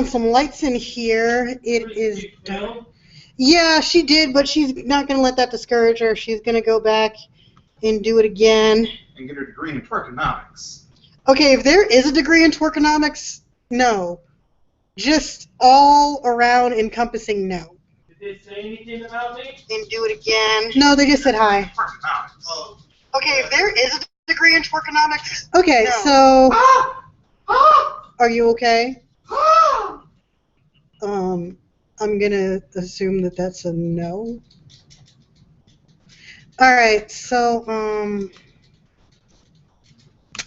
some lights in here. It is dark. Yeah, she did, but she's not going to let that discourage her. She's going to go back and do it again. And get her degree in twerkonomics. Okay, if there is a degree in twerkonomics, no. Just all around encompassing no. Did they say anything about me? And do it again. No, they just said hi. Twerkonomics. Oh. Okay, if there is a degree in twerkonomics. Okay, no. So. Are you okay? I'm gonna assume that that's a no. Alright, so,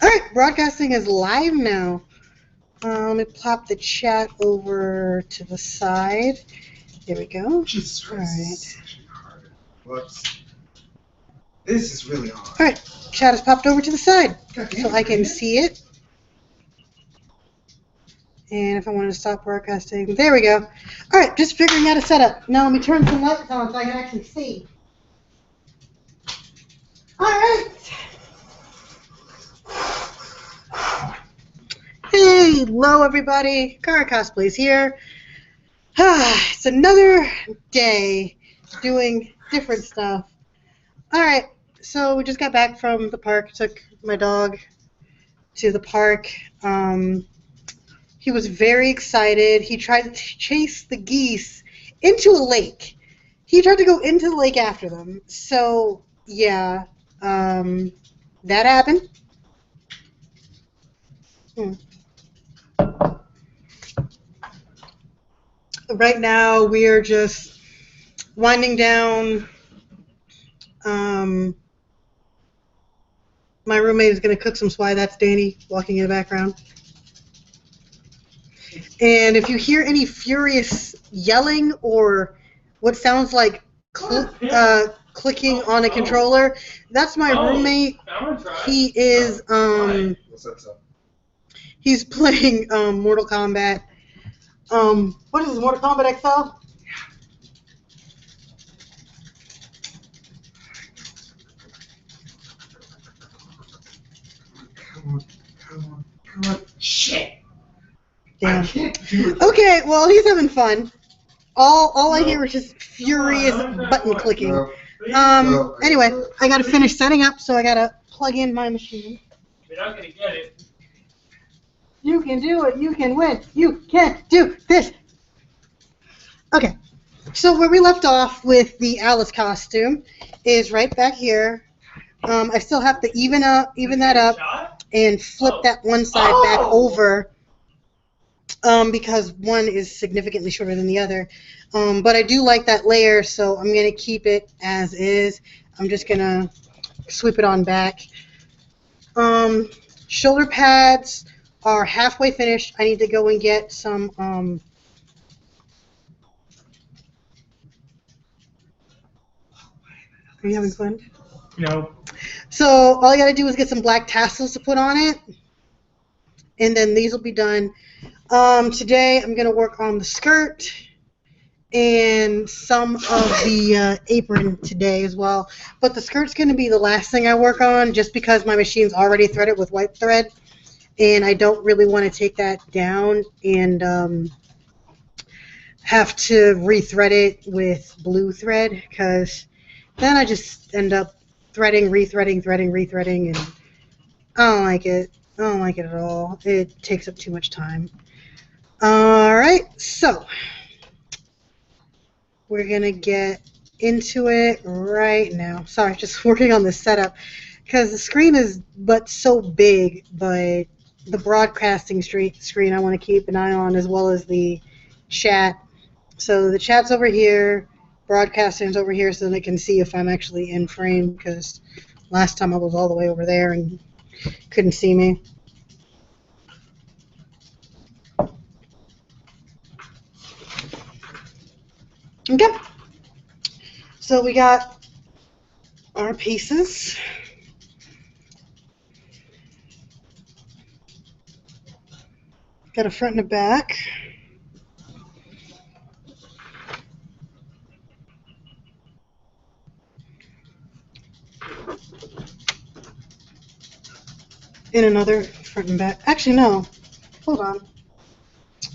alright, broadcasting is live now. Let me plop the chat over to the side. There we go. Jesus Christ. Alright. This is actually hard. Whoops. This is really hard. Alright, chat is popped over to the side so I can see it. And if I wanted to stop broadcasting, there we go. Alright, just figuring out a setup. Now let me turn some lights on so I can actually see. Alright. Hey, hello everybody. Cara Cosplay's here. It's another day doing different stuff. Alright, so we just got back from the park. Took my dog to the park. He was very excited. He tried to chase the geese into a lake. He tried to go into the lake after them. So, yeah, that happened. Right now, we are just winding down. My roommate is going to cook some swai. That's Danny walking in the background. And if you hear any furious yelling or what sounds like clicking on a controller, that's my roommate. He is What's up, son? he's playing Mortal Kombat. What is this, Mortal Kombat XL? Come on. Shit. Damn. I can't do it. Okay, well, he's having fun. All I hear is just furious button clicking. No. Anyway, I gotta finish setting up, so I gotta plug in my machine. You're not gonna get it. You can do it. You can win. You can do this. Okay, so where we left off with the Alice costume is right back here. I still have to even that up and flip that one side back over. Because one is significantly shorter than the other. But I do like that layer, so I'm going to keep it as is. I'm just going to sweep it on back. Shoulder pads are halfway finished. I need to go and get some... Are you having fun? No. So all I got to do is get some black tassels to put on it. And then these will be done. Today I'm going to work on the skirt and some of the apron today as well. But the skirt's going to be the last thing I work on just because my machine's already threaded with white thread. And I don't really want to take that down and have to rethread it with blue thread because then I just end up threading, rethreading, and I don't like it. I don't like it at all. It takes up too much time. Alright, so we're going to get into it right now. Sorry, just working on the setup because the screen is but so big, but the broadcasting screen I want to keep an eye on as well as the chat. So the chat's over here, broadcasting's over here so they can see if I'm actually in frame because last time I was all the way over there and couldn't see me. Okay, so we got our pieces. Got a front and a back. And another front and back. Actually, no. Hold on.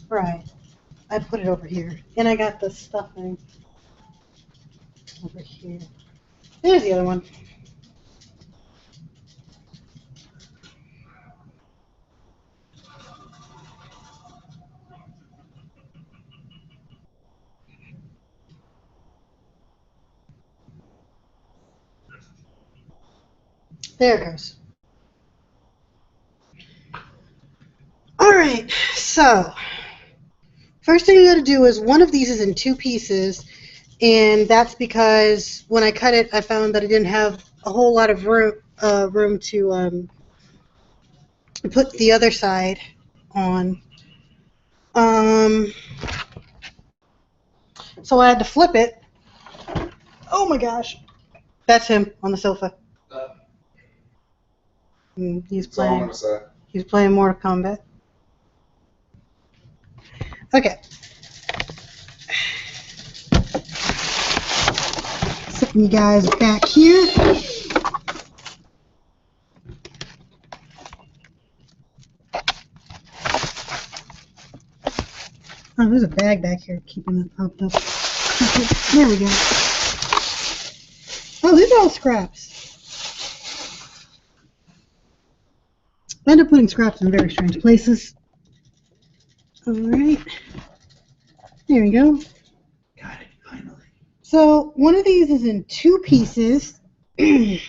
Right. I put it over here. And I got the stuffing over here. There's the other one. There it goes. Alright, so first thing you gotta do is one of these is in two pieces, and that's because when I cut it, I found that I didn't have a whole lot of room to put the other side on. So I had to flip it. Oh my gosh. That's him on the sofa. He's That's all I'm playing. gonna say. He's playing Mortal Kombat. Okay. Setting you guys back here. Oh, there's a bag back here keeping it propped up. There we go. Oh, these are all scraps. I end up putting scraps in very strange places. Alright. There we go. Got it, finally. So, one of these is in two pieces. And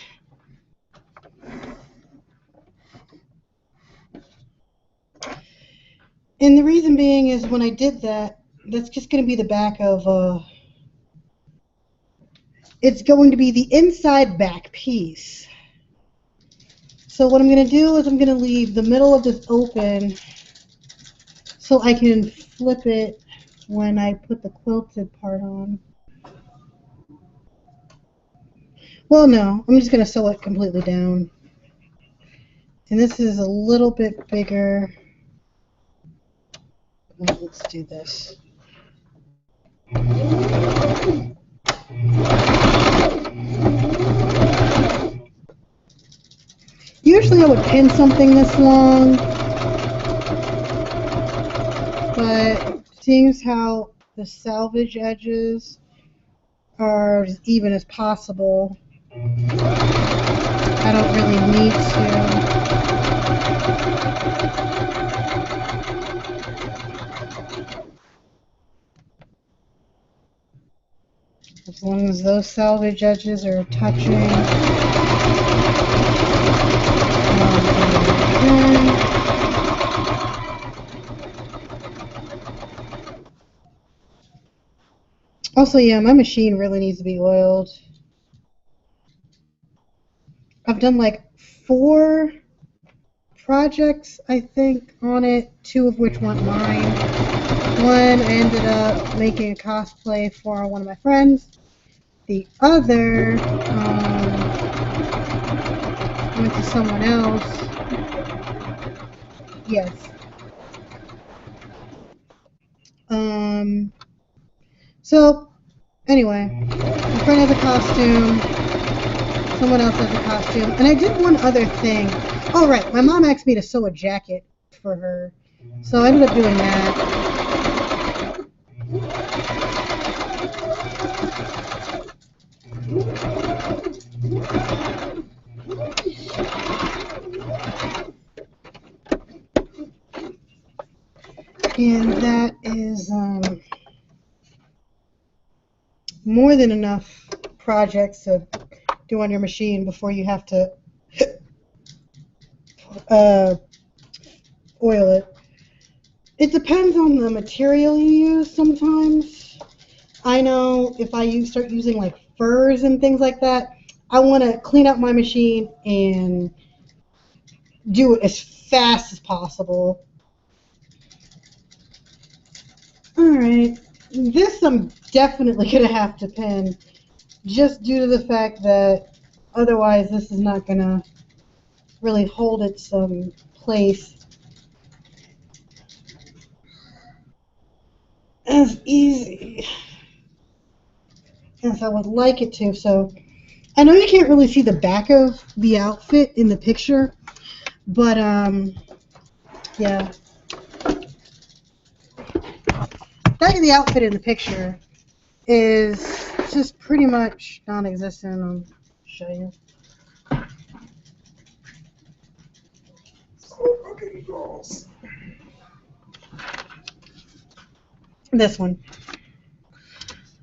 the reason being is when I did that, that's just going to be the back of, it's going to be the inside back piece. So what I'm going to do is I'm going to leave the middle of this open so I can flip it when I put the quilted part on. Well, no, I'm just going to sew it completely down. And this is a little bit bigger. Well, let's do this. Usually I would pin something this long, but seeing as how the salvage edges are as even as possible, I don't really need to. As long as those salvage edges are touching. Also, yeah, my machine really needs to be oiled. I've done like 4 projects, I think, on it, 2 of which weren't mine. One, I ended up making a cosplay for one of my friends. The other went to someone else. Yes. So, anyway, my friend has a costume, someone else has a costume, and I did one other thing. Oh, right, my mom asked me to sew a jacket for her, so I ended up doing that. And that is more than enough projects to do on your machine before you have to oil it. It depends on the material you use sometimes. I know if I start using like furs and things like that, I want to clean up my machine and do it as fast as possible. Alright, this I'm definitely going to have to pin, just due to the fact that otherwise this is not going to really hold its place as easy as I would like it to. So I know you can't really see the back of the outfit in the picture, but yeah. Back of the outfit in the picture is just pretty much non-existent. I'll show you. Oh, okay, girls. This one.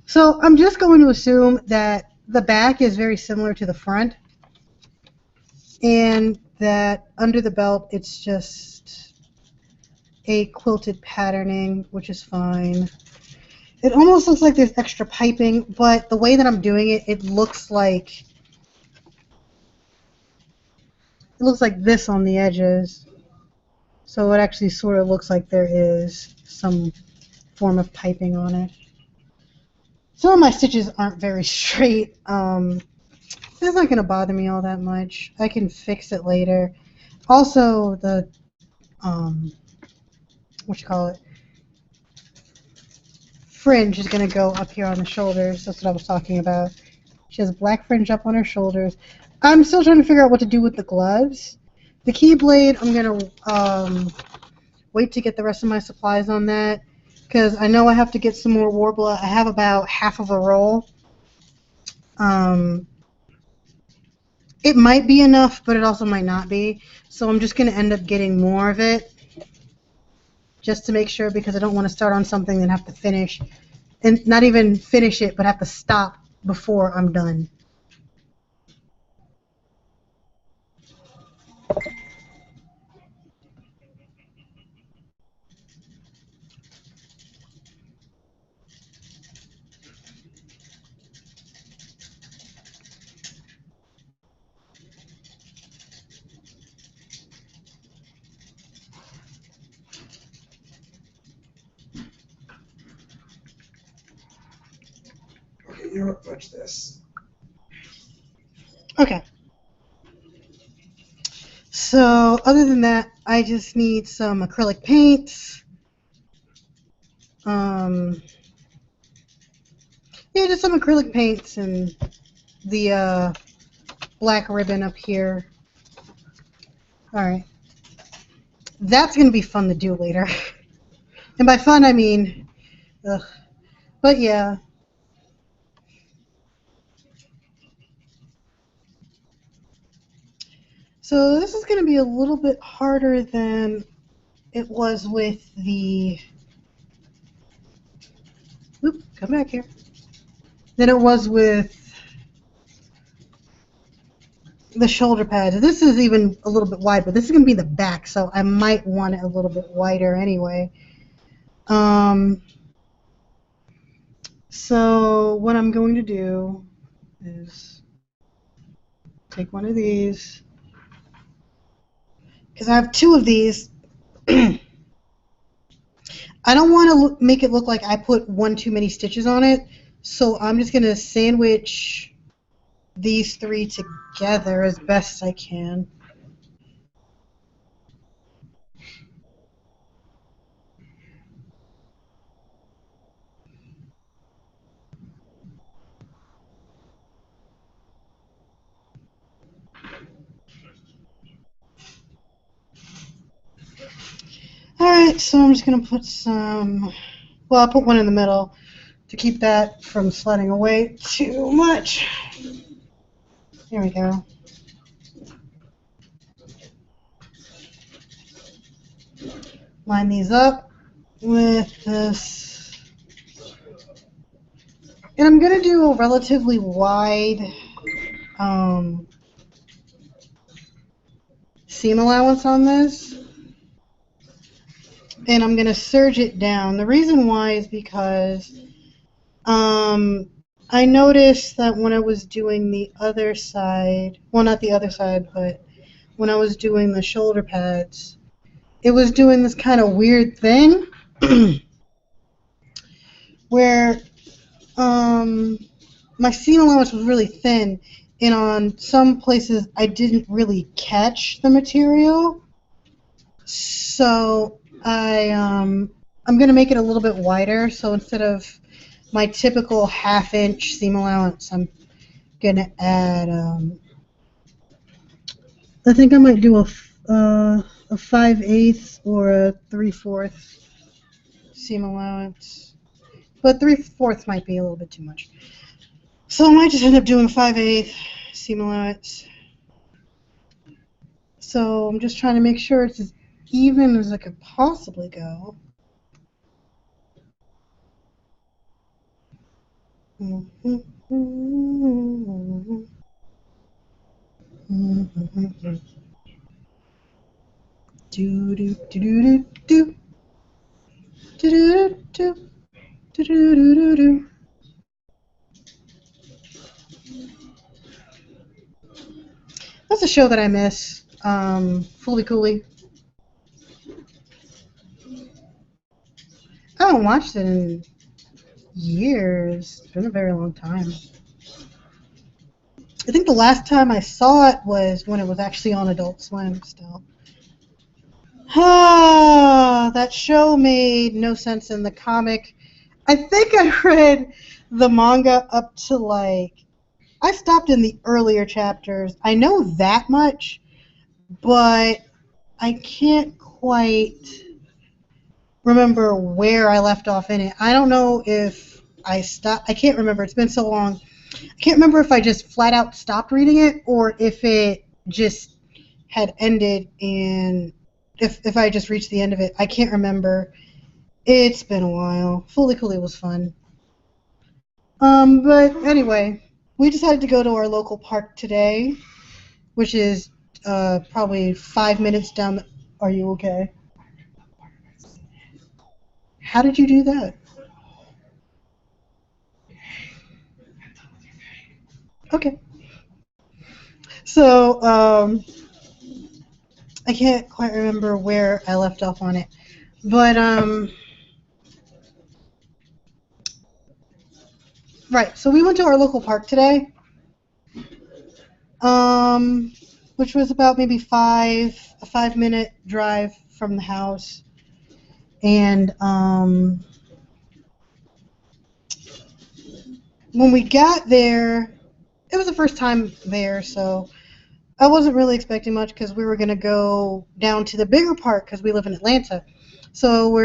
So I'm just going to assume that the back is very similar to the front, and that under the belt it's just a quilted patterning, which is fine. It almost looks like there's extra piping, but the way that I'm doing it, it looks like this on the edges. So it actually sort of looks like there is some form of piping on it. Some of my stitches aren't very straight. That's not going to bother me all that much. I can fix it later. Also, the what you call it, fringe is going to go up here on the shoulders. That's what I was talking about. She has a black fringe up on her shoulders. I'm still trying to figure out what to do with the gloves. The keyblade, I'm going to wait to get the rest of my supplies on that, because I know I have to get some more Warbler. I have about half of a roll. It might be enough, but it also might not be. So I'm just going to end up getting more of it, just to make sure, because I don't want to start on something and have to finish, and not even finish it, but have to stop before I'm done. Okay, you know what? Watch this. Okay. So other than that, I just need some acrylic paints. Yeah, just some acrylic paints and the black ribbon up here. Alright. That's going to be fun to do later. And by fun, I mean, ugh. But yeah. So this is going to be a little bit harder than it was with the... Oop, come back here. Than it was with the shoulder pads. This is even a little bit wide, but this is going to be the back, so I might want it a little bit wider anyway. So what I'm going to do is take one of these, because I have two of these. I don't want to make it look like I put one too many stitches on it, so I'm just going to sandwich these three together as best I can. Alright, so I'm just going to put some, well, I'll put one in the middle to keep that from sliding away too much. There we go. Line these up with this. And I'm going to do a relatively wide seam allowance on this. And I'm going to serge it down. The reason why is because I noticed that when I was doing the other side, well, not the other side, but when I was doing the shoulder pads, it was doing this kind of weird thing where my seam allowance was really thin, and on some places I didn't really catch the material. So I'm going to make it a little bit wider. So instead of my typical half-inch seam allowance, I'm going to add, I think I might do a 5/8 or a 3/4 seam allowance. but 3/4 might be a little bit too much. So I might just end up doing 5/8 seam allowance. So I'm just trying to make sure it's as even as I could possibly go. Do do do do do do do do do do do do. That's a show that I miss. Fully Cooley. I haven't watched it in years. It's been a very long time. I think the last time I saw it was when it was actually on Adult Swim still. Ah, that show made no sense in the comic. I think I read the manga up to I stopped in the earlier chapters. I know that much, but I can't quite remember where I left off in it. I don't know if I stopped. I can't remember. It's been so long. I can't remember if I just flat out stopped reading it or if it just had ended and if I just reached the end of it. I can't remember. It's been a while. Fully Cooley was fun. But anyway, we decided to go to our local park today, which is probably 5 minutes down. Are you okay? How did you do that? Okay. So, I can't quite remember where I left off on it. But, right. So we went to our local park today, which was about maybe a 5 minute drive from the house. And, when we got there, it was the first time there, so I wasn't really expecting much because we were gonna go down to the bigger park because we live in Atlanta. So we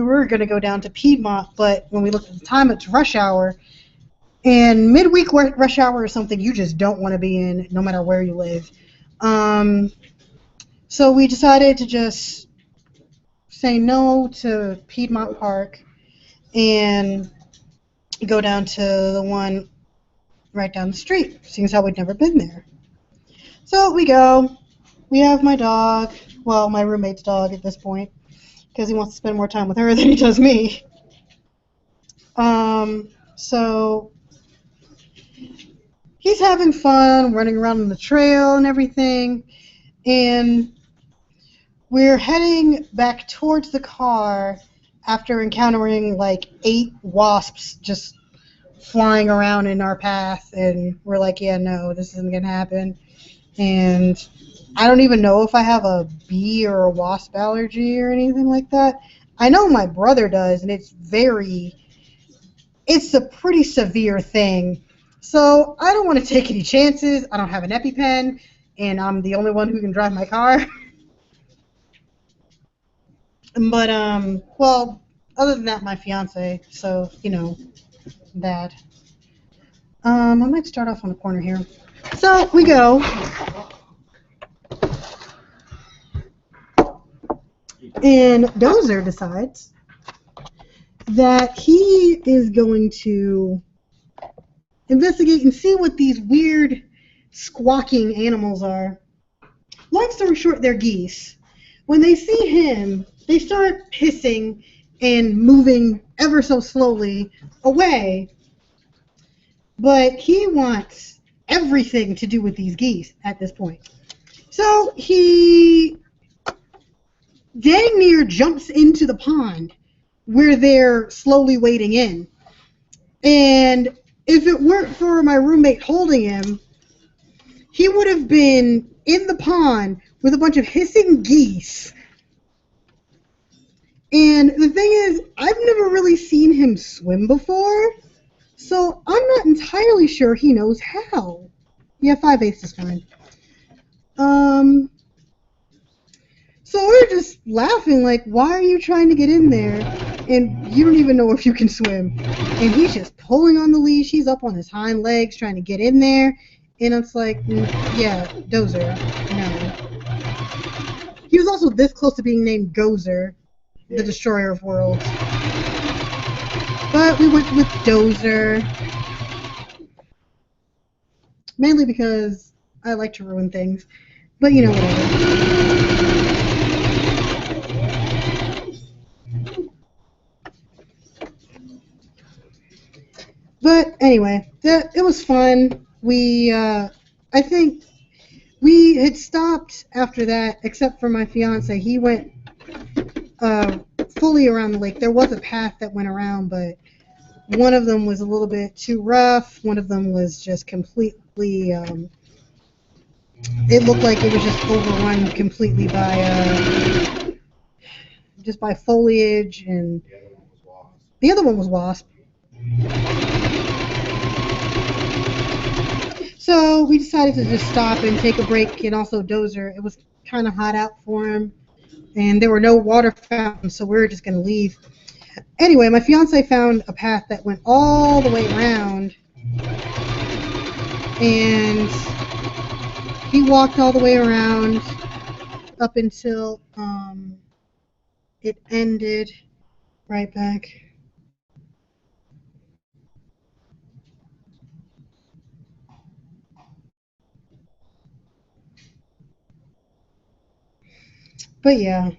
were gonna go down to Piedmont, but when we looked at the time, it's rush hour, and midweek rush hour is something you just don't want to be in, no matter where you live. So we decided to just say no to Piedmont Park and go down to the one right down the street, seeing as how we'd never been there. So we go. We have my dog, well, my roommate's dog at this point, because he wants to spend more time with her than he does me. So he's having fun, running around on the trail and everything, and we're heading back towards the car after encountering 8 wasps just flying around in our path, and we're like, yeah, no, this isn't gonna happen. And I don't even know if I have a bee or a wasp allergy or anything like that. I know my brother does, and it's a pretty severe thing. So I don't want to take any chances. I don't have an EpiPen, and I'm the only one who can drive my car. But, well, other than that, my fiance, so, that. I might start off on the corner here. So we go. And Dozer decides that he is going to investigate and see what these weird squawking animals are. Long story short, they're geese. When they see him, they start hissing and moving ever so slowly away. But he wants everything to do with these geese at this point. So he dang near jumps into the pond where they're slowly wading in. And if it weren't for my roommate holding him, he would have been in the pond with a bunch of hissing geese. And the thing is, I've never really seen him swim before, so I'm not entirely sure he knows how. Yeah, 5/8 is fine. So we're just laughing, like, why are you trying to get in there? And you don't even know if you can swim. And he's just pulling on the leash. He's up on his hind legs trying to get in there. And it's like, yeah, Dozer, no. He was also this close to being named Gozer, the destroyer of worlds. But we went with Dozer. Mainly because I like to ruin things. But, you know, whatever. But anyway, it was fun. I think we had stopped after that, except for my fiance. He went fully around the lake. There was a path that went around, but one of them was a little bit too rough. One of them was just completely. It looked like it was just overrun completely by foliage, and the other one was wasp. So we decided to just stop and take a break, and also Dozer. It was kind of hot out for him, and there were no water fountains, so we were just going to leave. Anyway, my fiance found a path that went all the way around, and he walked all the way around up until it ended right back. But yeah.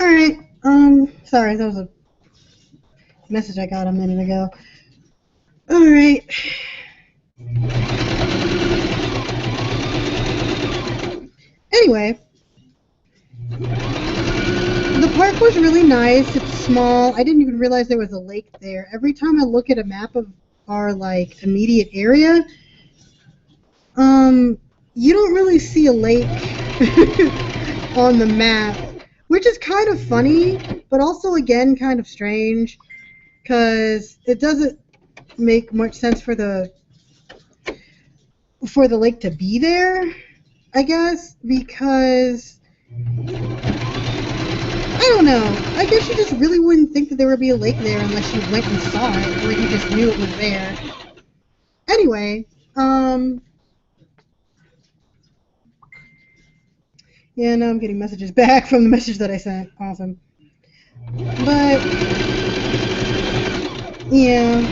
All right. Sorry, that was a message I got a minute ago. All right. Anyway, the park was really nice. It's small. I didn't even realize there was a lake there. Every time I look at a map of our like immediate area, you don't really see a lake on the map, which is kind of funny, but also again kind of strange, because it doesn't make much sense for the lake to be there, I guess, because I don't know. I guess you just really wouldn't think that there would be a lake there unless you went and saw it, or you just knew it was there. Anyway, yeah, now I'm getting messages back from the message that I sent. Awesome. But yeah,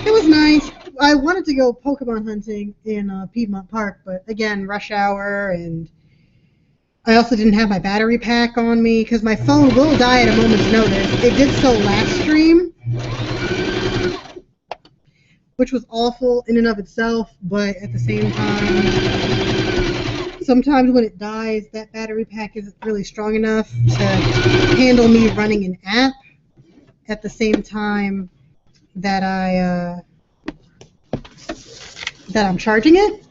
it was nice. I wanted to go Pokemon hunting in Piedmont Park, but again, rush hour, and I also didn't have my battery pack on me because my phone will die at a moment's notice. It did so last stream, which was awful in and of itself, but at the same time, sometimes when it dies, that battery pack isn't really strong enough to handle me running an app at the same time that I'm charging it.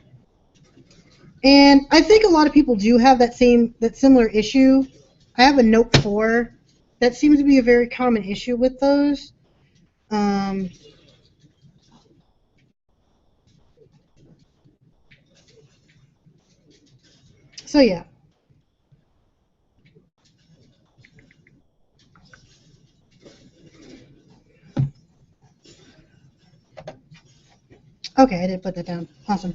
And I think a lot of people do have that similar issue. I have a Note 4. That seems to be a very common issue with those. So yeah. Okay, I did put that down. Awesome.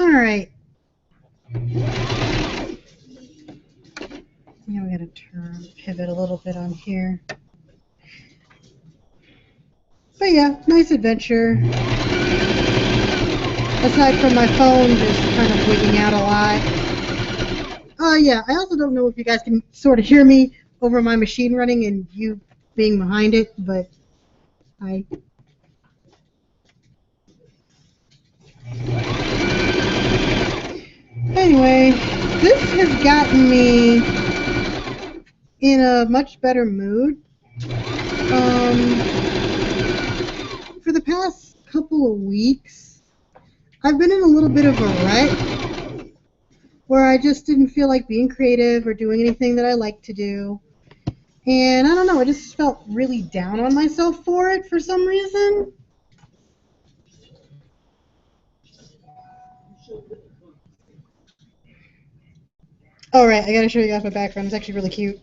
All right. Now we gotta pivot a little bit on here. But yeah, nice adventure. Aside from my phone just kind of wigging out a lot. Yeah, I also don't know if you guys can sort of hear me over my machine running and you being behind it, but I... Anyway, this has gotten me in a much better mood. For the past couple of weeks, I've been in a little bit of a rut where I just didn't feel like being creative or doing anything that I like to do. And I don't know, I just felt really down on myself for it for some reason. Alright, I gotta show you guys my background. It's actually really cute.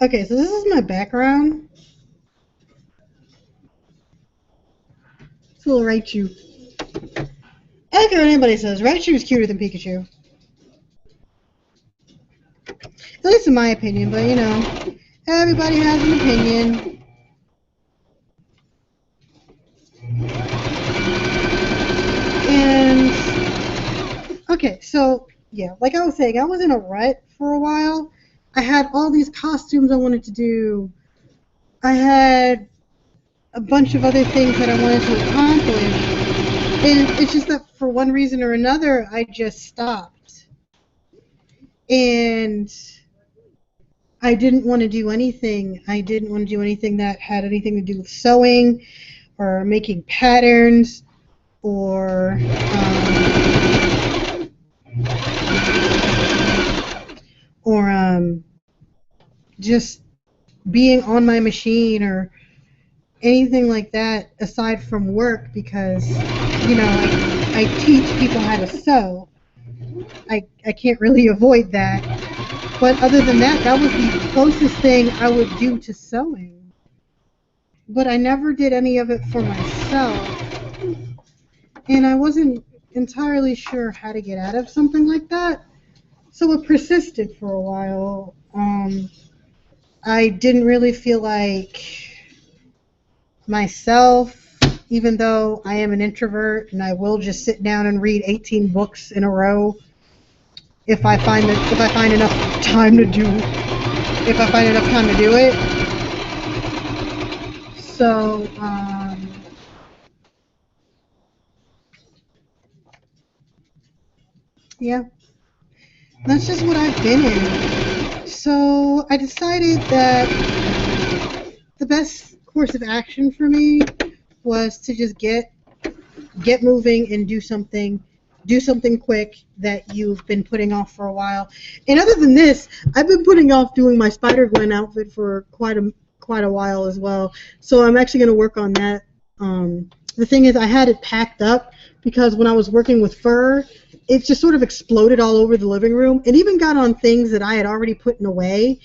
Okay, so this is my background. It's a little Raichu. I don't care what anybody says, Raichu is cuter than Pikachu. At least in my opinion, but you know, everybody has an opinion. And, okay, so, yeah, like I was saying, I was in a rut for a while. I had all these costumes I wanted to do. I had a bunch of other things that I wanted to accomplish. And it's just that for one reason or another, I just stopped. And I didn't want to do anything. I didn't want to do anything that had anything to do with sewing or making patterns or just being on my machine or anything like that aside from work because, you know, I teach people how to sew. I can't really avoid that. But other than that, that was the closest thing I would do to sewing. But I never did any of it for myself. And I wasn't entirely sure how to get out of something like that. So it persisted for a while. I didn't really feel like myself, even though I am an introvert and I will just sit down and read 18 books in a row if I find enough time to do it. So yeah, that's just what I've been in. So I decided that the best course of action for me was to just get moving and do something quick that you've been putting off for a while. And other than this, I've been putting off doing my Spider-Gwen outfit for quite a while as well. So I'm actually going to work on that. The thing is, I had it packed up because when I was working with fur, it just sort of exploded all over the living room. It even got on things that I had already put away,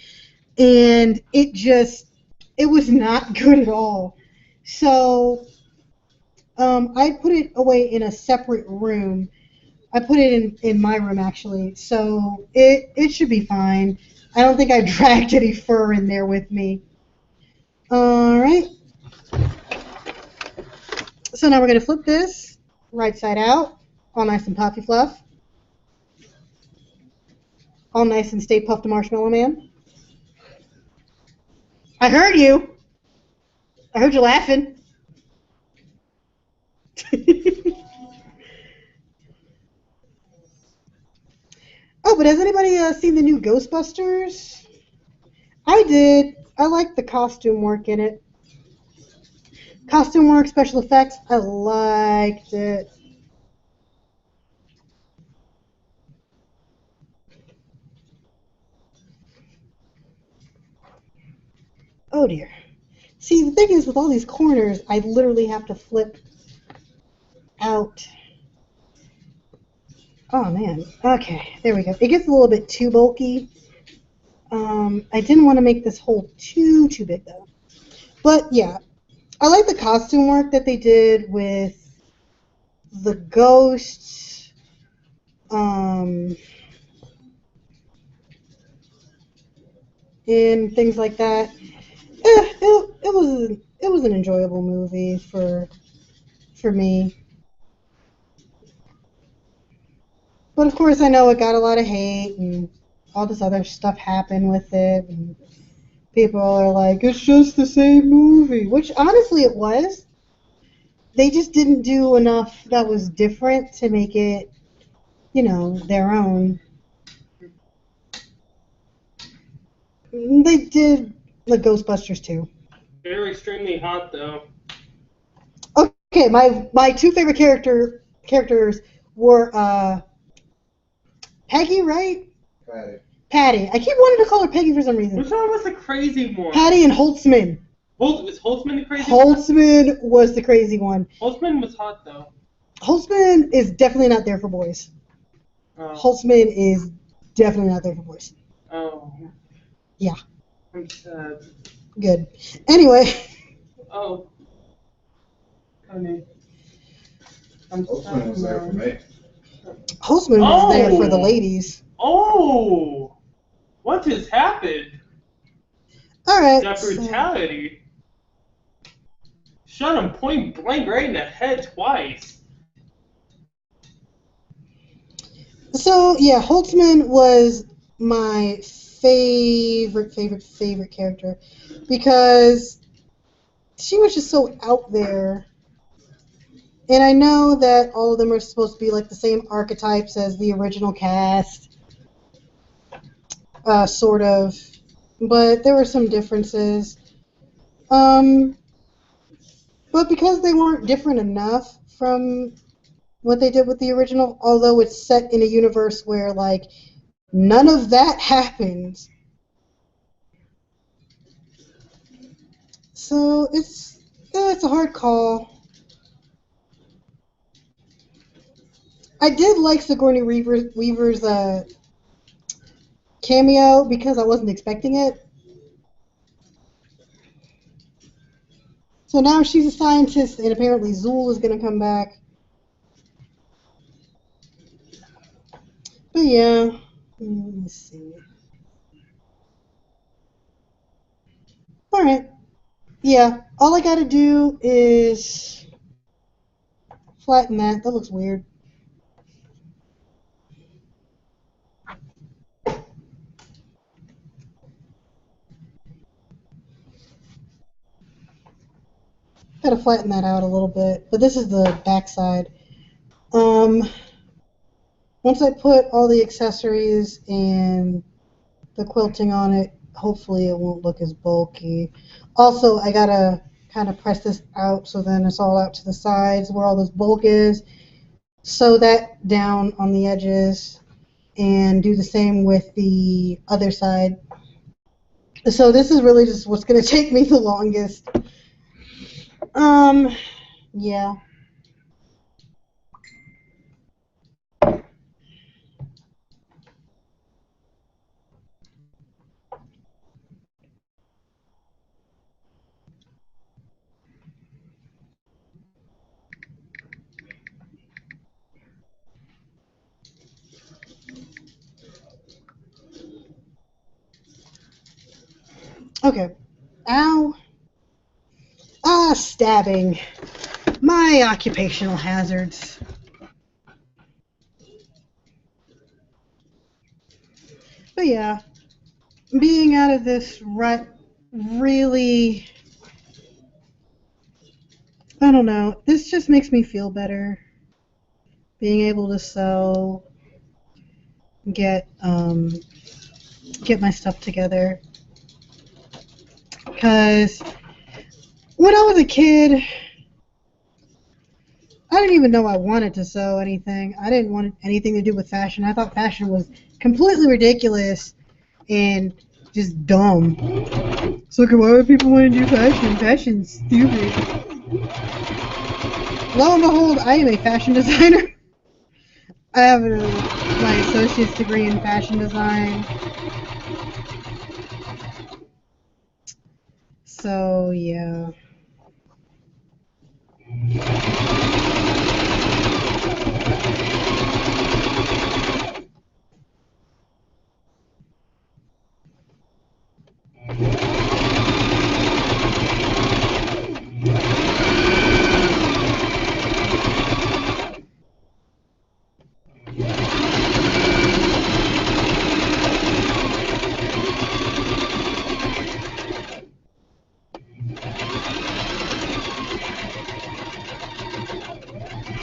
and it was not good at all. So I put it away in a separate room. I put it in my room, actually, so it should be fine. I don't think I dragged any fur in there with me. Alright. So now we're going to flip this right side out, all nice and puffy fluff. All nice and Stay Puffed Marshmallow Man. I heard you. I heard you laughing. Oh, but has anybody seen the new Ghostbusters? I did. I liked the costume work in it. Costume work, special effects, I liked it. Oh dear. See, the thing is, with all these corners, I literally have to flip out. Oh man. Okay, there we go. It gets a little bit too bulky. I didn't want to make this hole too big though. But yeah, I like the costume work that they did with the ghosts, and things like that. It was an enjoyable movie for me. But of course, I know it got a lot of hate and all this other stuff happened with it. And people are like, it's just the same movie, which honestly it was. They just didn't do enough that was different to make it, their own. They did the Ghostbusters too. They were extremely hot though. Okay, my two favorite characters were Peggy, right? Patty. Patty. I keep wanting to call her Peggy for some reason. Which one was the crazy one? Patty and Holtzman. Was Holtzman the crazy one? Holtzman was the crazy one. Holtzman was hot though. Holtzman is definitely not there for boys. Oh. Holtzman is definitely not there for boys. Oh. Yeah. I'm sad. Good. Anyway. Oh. Honey. I'm Holtzman was there for me. Holtzman was there for the ladies. Oh! What has happened? Alright. That brutality. Shot him point blank right in the head twice. So yeah, Holtzman was my favorite character because she was just so out there. And I know that all of them are supposed to be like the same archetypes as the original cast, sort of, but there were some differences. But because they weren't different enough from what they did with the original, although it's set in a universe where like none of that happens. So it's a hard call. I did like Sigourney Weaver's cameo because I wasn't expecting it. So now she's a scientist, and apparently Zool is going to come back. But yeah, let me see. All right. Yeah, all I got to do is flatten that. That looks weird. Got to flatten that out a little bit. But this is the back side. Once I put all the accessories and the quilting on it, hopefully it won't look as bulky. Also, I gotta kind of press this out so then it's all out to the sides where all this bulk is. Sew that down on the edges and do the same with the other side. So this is really just what's gonna take me the longest. Yeah. Okay. Ow. Ah, stabbing. My occupational hazards. But yeah, being out of this rut really, I don't know, this just makes me feel better. Being able to sew, get my stuff together. Because when I was a kid, I didn't even know I wanted to sew anything. I didn't want anything to do with fashion. I thought fashion was completely ridiculous and just dumb. So why would people want to do fashion? Fashion's stupid. Lo and behold, I am a fashion designer. I have my associate's degree in fashion design. So, yeah.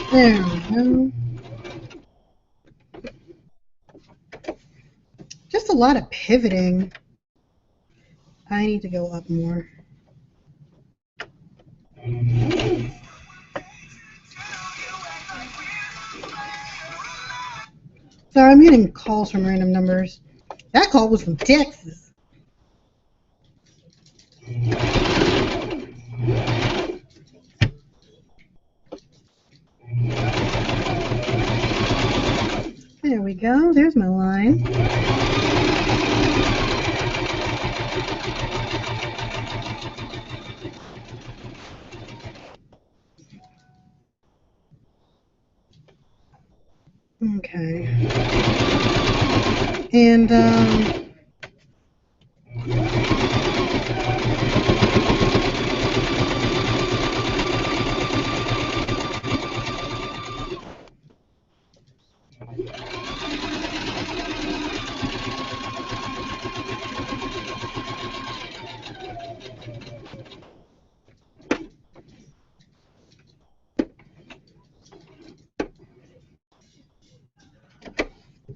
There we go. Just a lot of pivoting. I need to go up more. Sorry, I'm getting calls from random numbers. That call was from Texas. There we go. There's my line. Okay. And,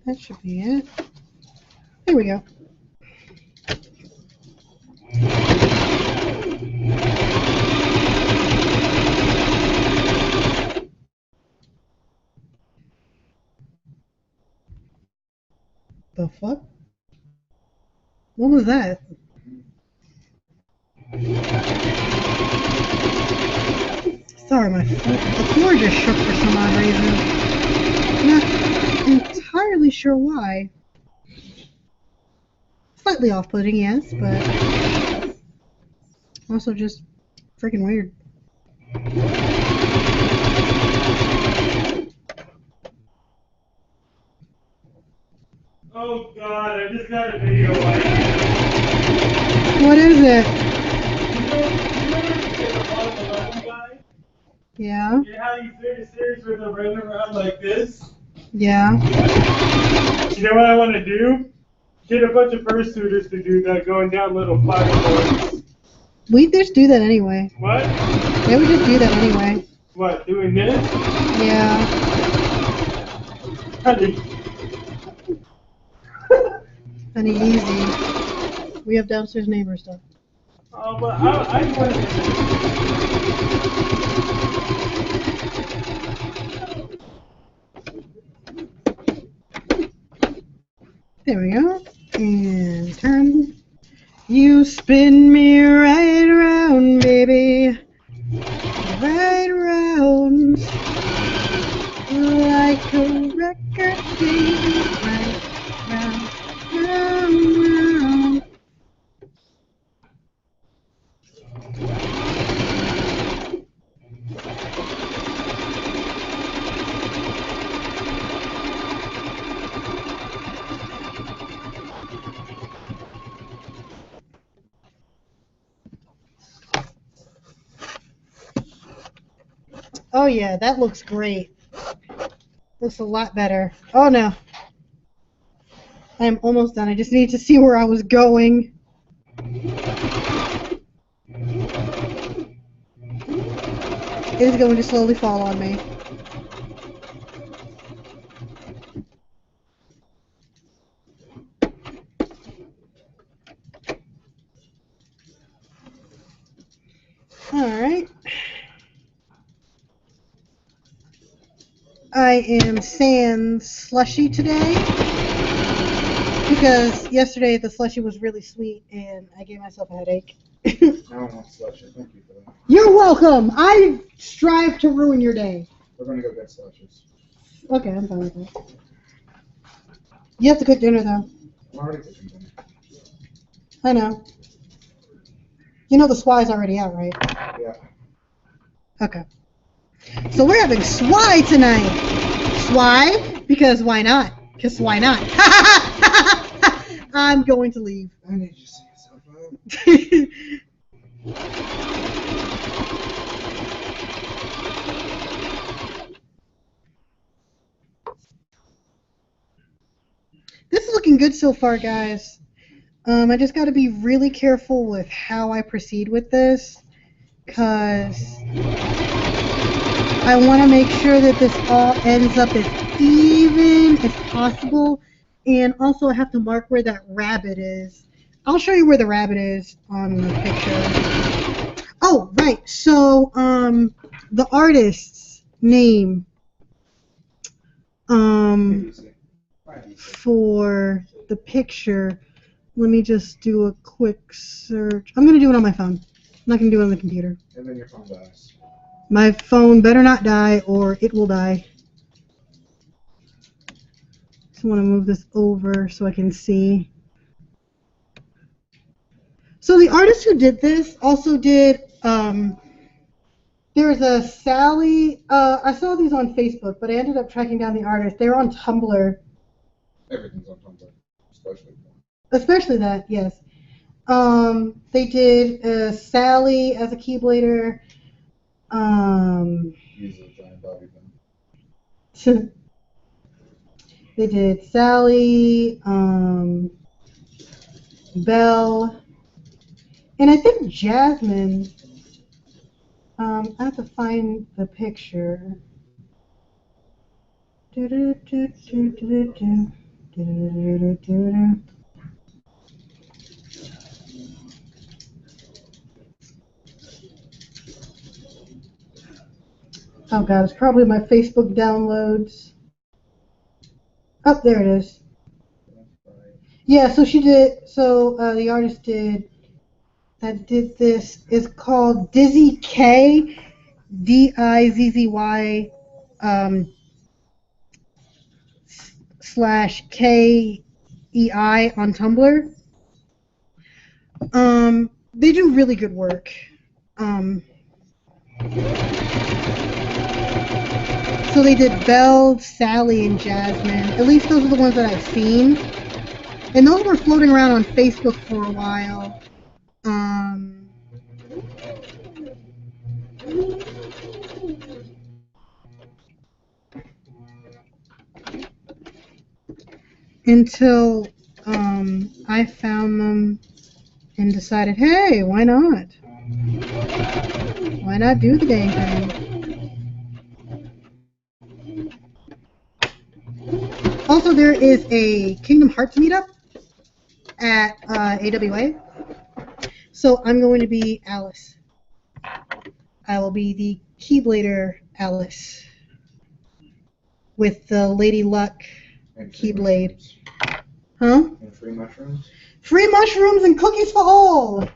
that should be it. There we go. The fuck? What was that? Sorry, the floor just shook for some odd reason. Not entirely sure why. Slightly off-putting, yes, but also just freaking weird. Oh God, I just got a video like What is it? you remember the 11 guy? Yeah? You know how you finish series with a run around like this? Yeah? You know what I want to do? Get a bunch of fursuiters to do that, going down little platforms. We just do that anyway. What? Yeah, we just do that anyway. What, doing this? Yeah. Honey. Honey, easy. We have downstairs neighbor stuff. Oh, but I want There we go. And turn. You spin me right around, baby. Right around. Like a record, baby. Right round, round, round. Oh yeah, that looks great. Looks a lot better. Oh no. I'm almost done. I just need to see where I was going. It is going to slowly fall on me. Alright. I am sans slushy today because yesterday the slushy was really sweet and I gave myself a headache. I don't want slushy. Thank you for that. You're welcome. I strive to ruin your day. We're gonna go get slushes. Okay, I'm fine with that. You have to cook dinner though. I'm already cooking dinner. I know. You know the SWI's already out, right? Yeah. Okay. So we're having SWI tonight. SWI? Because why not? Because why not? I'm going to leave. I need you to see yourself out. This is looking good so far, guys. I just got to be really careful with how I proceed with this, because I want to make sure that this all ends up as even as possible, and also I have to mark where that rabbit is. I'll show you where the rabbit is on the picture. Oh, right. So, the artist's name, for the picture, let me just do a quick search. I'm going to do it on my phone. I'm not going to do it on the computer. And then your phone dies. My phone better not die or it will die. So I want to move this over so I can see. So the artist who did this also did, there's a Sally, I saw these on Facebook, but I ended up tracking down the artist. They're on Tumblr. Everything's on Tumblr, especially porn. Especially that, yes. They did Sally as a Keyblader. Uses a giant bobby pin. They did Sally, Belle, and I think Jasmine. I have to find the picture. Oh god, it's probably my Facebook downloads. Oh, there it is. Yeah, so she did, so the artist that did this is called Dizzy K, Dizzy, / KEI on Tumblr. They do really good work. So they did Belle, Sally, and Jasmine. At least those are the ones that I've seen. And those were floating around on Facebook for a while. Until I found them and decided, hey, why not? Why not do the dang thing? Also, there is a Kingdom Hearts meetup at AWA. So I'm going to be Alice. I will be the Keyblader Alice with the Lady Luck Keyblade. Huh? And free mushrooms? Free mushrooms and cookies for all!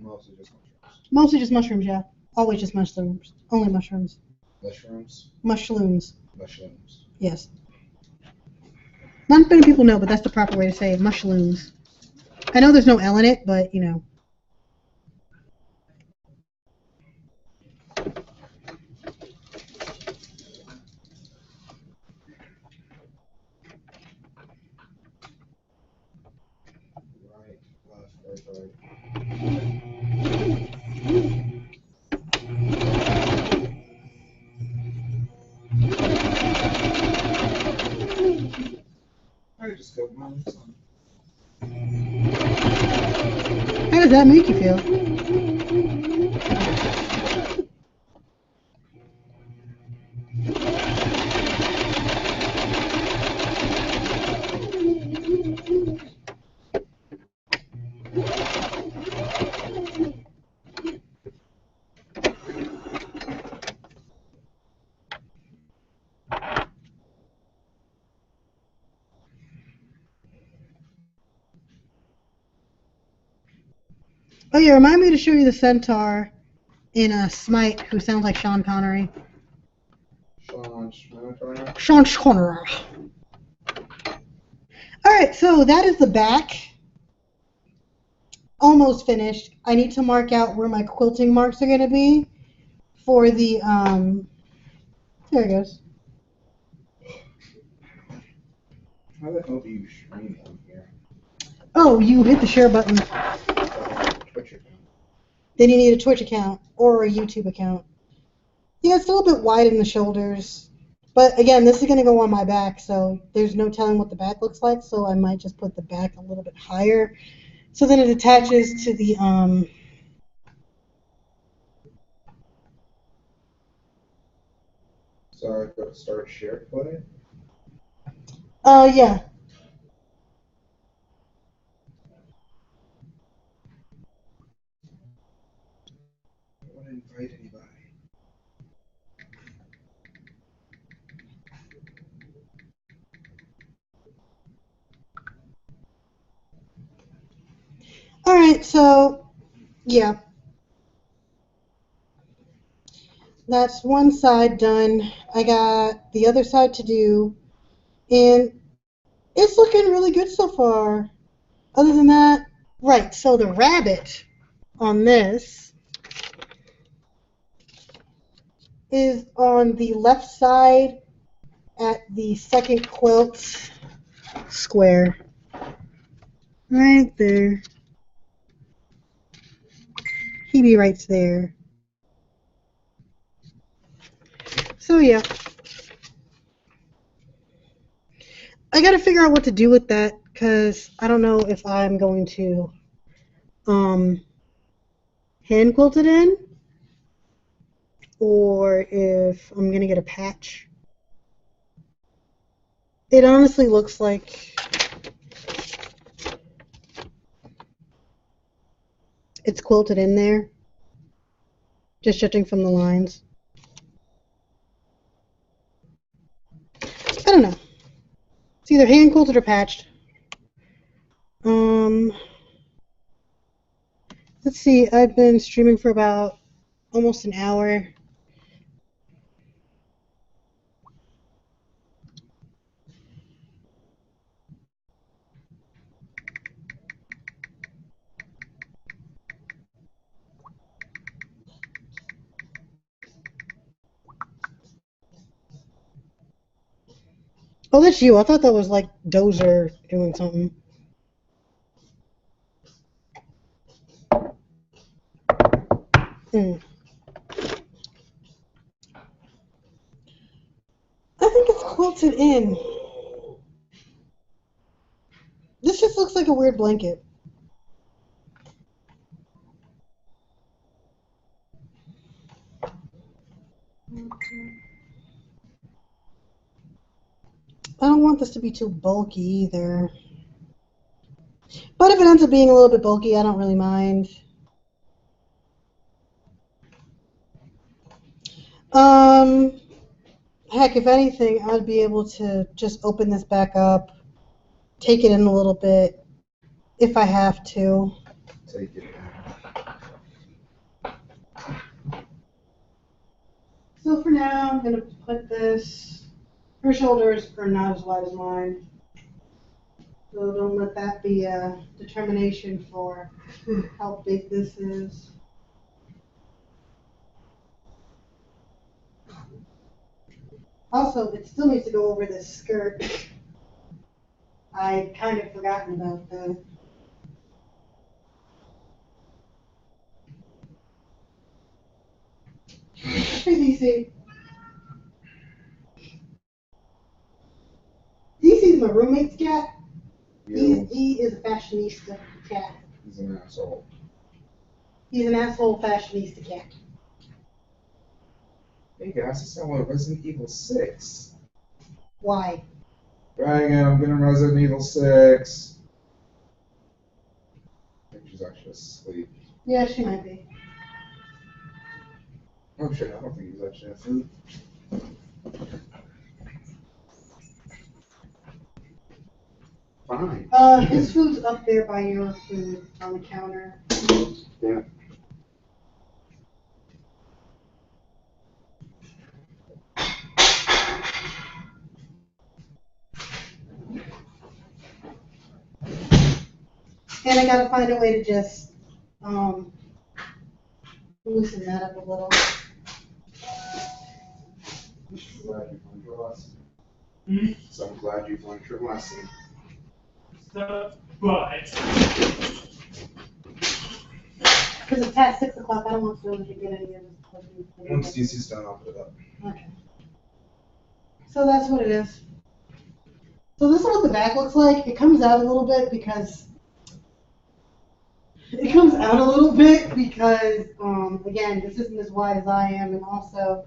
Mostly just mushrooms. Mostly just mushrooms, yeah. Always just mushrooms. Only mushrooms. Mushrooms? Mushrooms. Mushrooms. Yes. Not many people know, but that's the proper way to say it. Mushrooms. I know there's no L in it, but, you know. Right, left, right. I just killed my own son. How does that make you feel? Oh yeah, remind me to show you the centaur in Smite who sounds like Sean Connery. Sean Connery. Alright, so that is the back. almost finished. I need to mark out where my quilting marks are going to be for the, there it goes. How the hell do you stream on here? Oh, you hit the share button. Twitch account. Then you need a Twitch account or a YouTube account. Yeah, it's a little bit wide in the shoulders. But again, this is going to go on my back, so there's no telling what the back looks like, so I might just put the back a little bit higher. So then it attaches to the, So I could start share play? yeah. I don't want to invite anybody. All right, so, yeah. That's one side done. I got the other side to do, and it's looking really good so far. Other than that, right, so the rabbit on this is on the left side at the second quilt square. Right there. He be right there. So yeah. I gotta figure out what to do with that, because I don't know if I'm going to hand quilt it in or if I'm gonna get a patch. It honestly looks like it's quilted in there, just judging from the lines. I don't know. It's either hand quilted or patched. Let's see. I've been streaming for about almost an hour. Oh, that's you. I thought that was like Dozer doing something. Mm. I think it's quilted in. This just looks like a weird blanket. I don't want this to be too bulky either. But if it ends up being a little bit bulky, I don't really mind. Heck, if anything, I'd be able to just open this back up, take it in a little bit, if I have to. Take it. So for now, I'm going to put this, her shoulders are not as wide as mine. So don't let that be a determination for how big this is. Also, it still needs to go over this skirt. I kind of forgotten about that. Hey, DC. DC's my roommate's cat. He is a fashionista cat. He's an asshole. He's an asshole fashionista cat. Hey guys, it's not Resident Evil 6. Why? Dang it, I'm getting Resident Evil 6. I think she's actually asleep. Yeah, she might be. Oh shit, I don't think he's actually asleep. Fine. His food's up there by your food on the counter. Yeah. And I gotta find a way to just loosen that up a little. I'm glad you learned your lesson. Hmm? So I'm glad you've learned your lesson. So, but Because it's past 6 o'clock, I don't want Phil to get any of this. Once DC's done, I'll put it up. Okay. So that's what it is. So this is what the back looks like. It comes out a little bit because again, this isn't as wide as I am, and also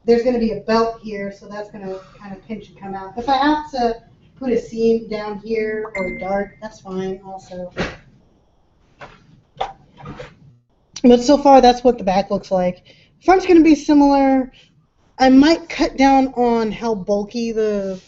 there's going to be a belt here, so that's going to kind of pinch and come out. If I have to put a seam down here or a dart, that's fine also. But so far, that's what the back looks like. Front's going to be similar. I might cut down on how bulky the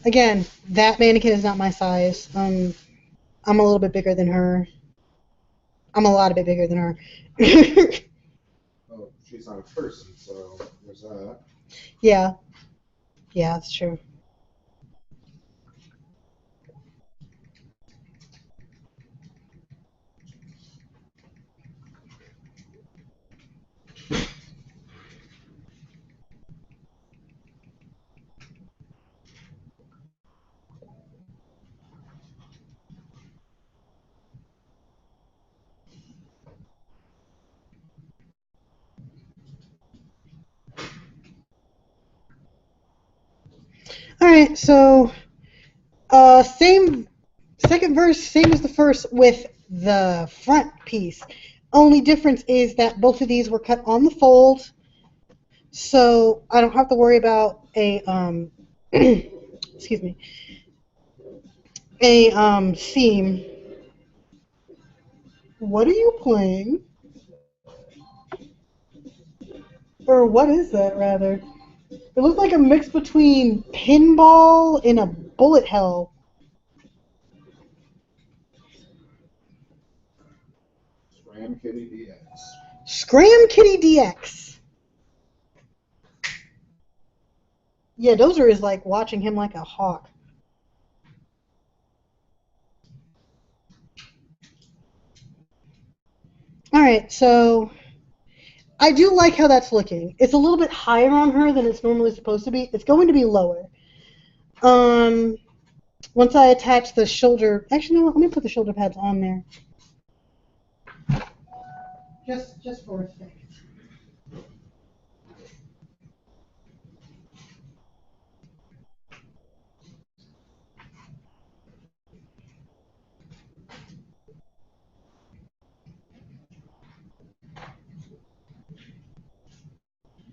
again, that mannequin is not my size. I'm a little bit bigger than her. I'm a lot a bit bigger than her. Oh, she's not a person, so there's that. Yeah. Yeah, that's true. All right, so same second verse, same as the first with the front piece. Only difference is that both of these were cut on the fold, so I don't have to worry about a excuse me, a seam. What are you playing? Or what is that rather? It looks like a mix between pinball and a bullet hell. Scram Kitty DX. Scram Kitty DX. Yeah, Dozer is like watching him like a hawk. Alright, so I do like how that's looking. It's a little bit higher on her than it's normally supposed to be. It's going to be lower. Um, once I attach the shoulder, actually, no, let me put the shoulder pads on there. Just for effect.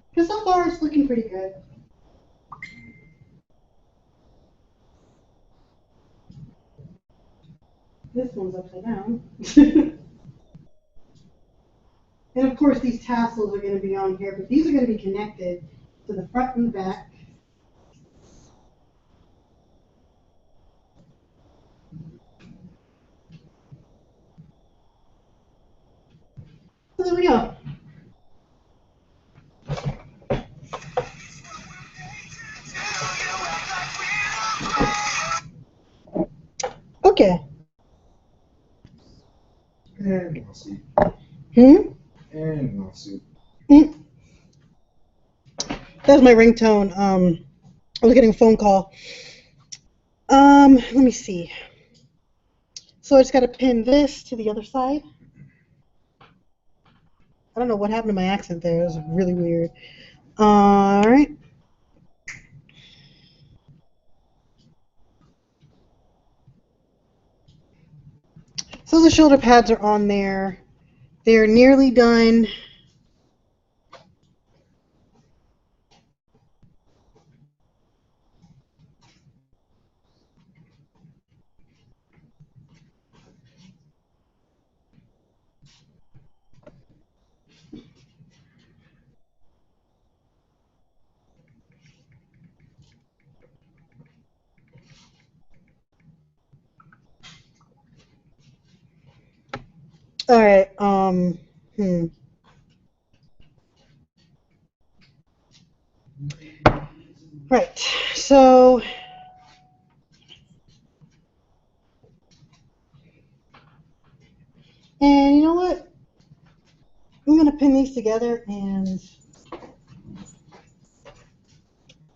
Because so far it's looking pretty good. This one's upside down. And of course these tassels are going to be on here, but these are going to be connected to the front and the back. So there we go. Okay. And lawsuit. Hmm? And lawsuit. Mm. That was my ringtone. I was getting a phone call. Let me see. So I just got to pin this to the other side. I don't know what happened to my accent there. It was really weird. All right. So the shoulder pads are on there. They're nearly done. All right. Right. So, and you know what? I'm gonna pin these together, and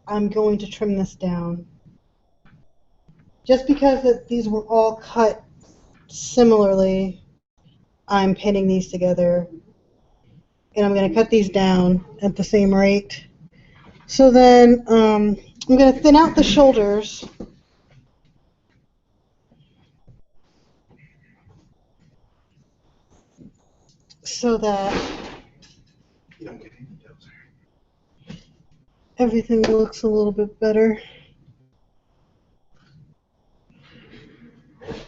I'm going to trim this down. Just because these were all cut similarly, I'm pinning these together, and I'm gonna cut these down at the same rate. So then, I'm gonna thin out the shoulders. So that You don't get any details. everything looks a little bit better.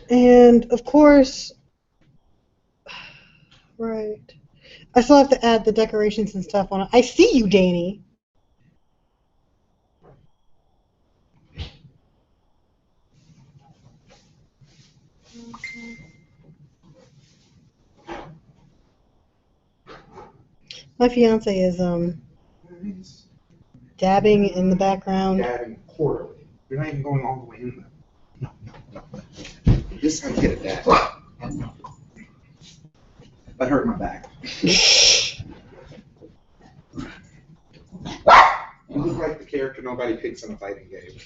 And of course, right, I still have to add the decorations and stuff on it. I see you, Danny. My fiance is Nice. dabbing in the background. Dabbing quarterly. You're not even going all the way in there. No. This time get a dab. That hurt my back. You look like the character nobody picks in a fighting game.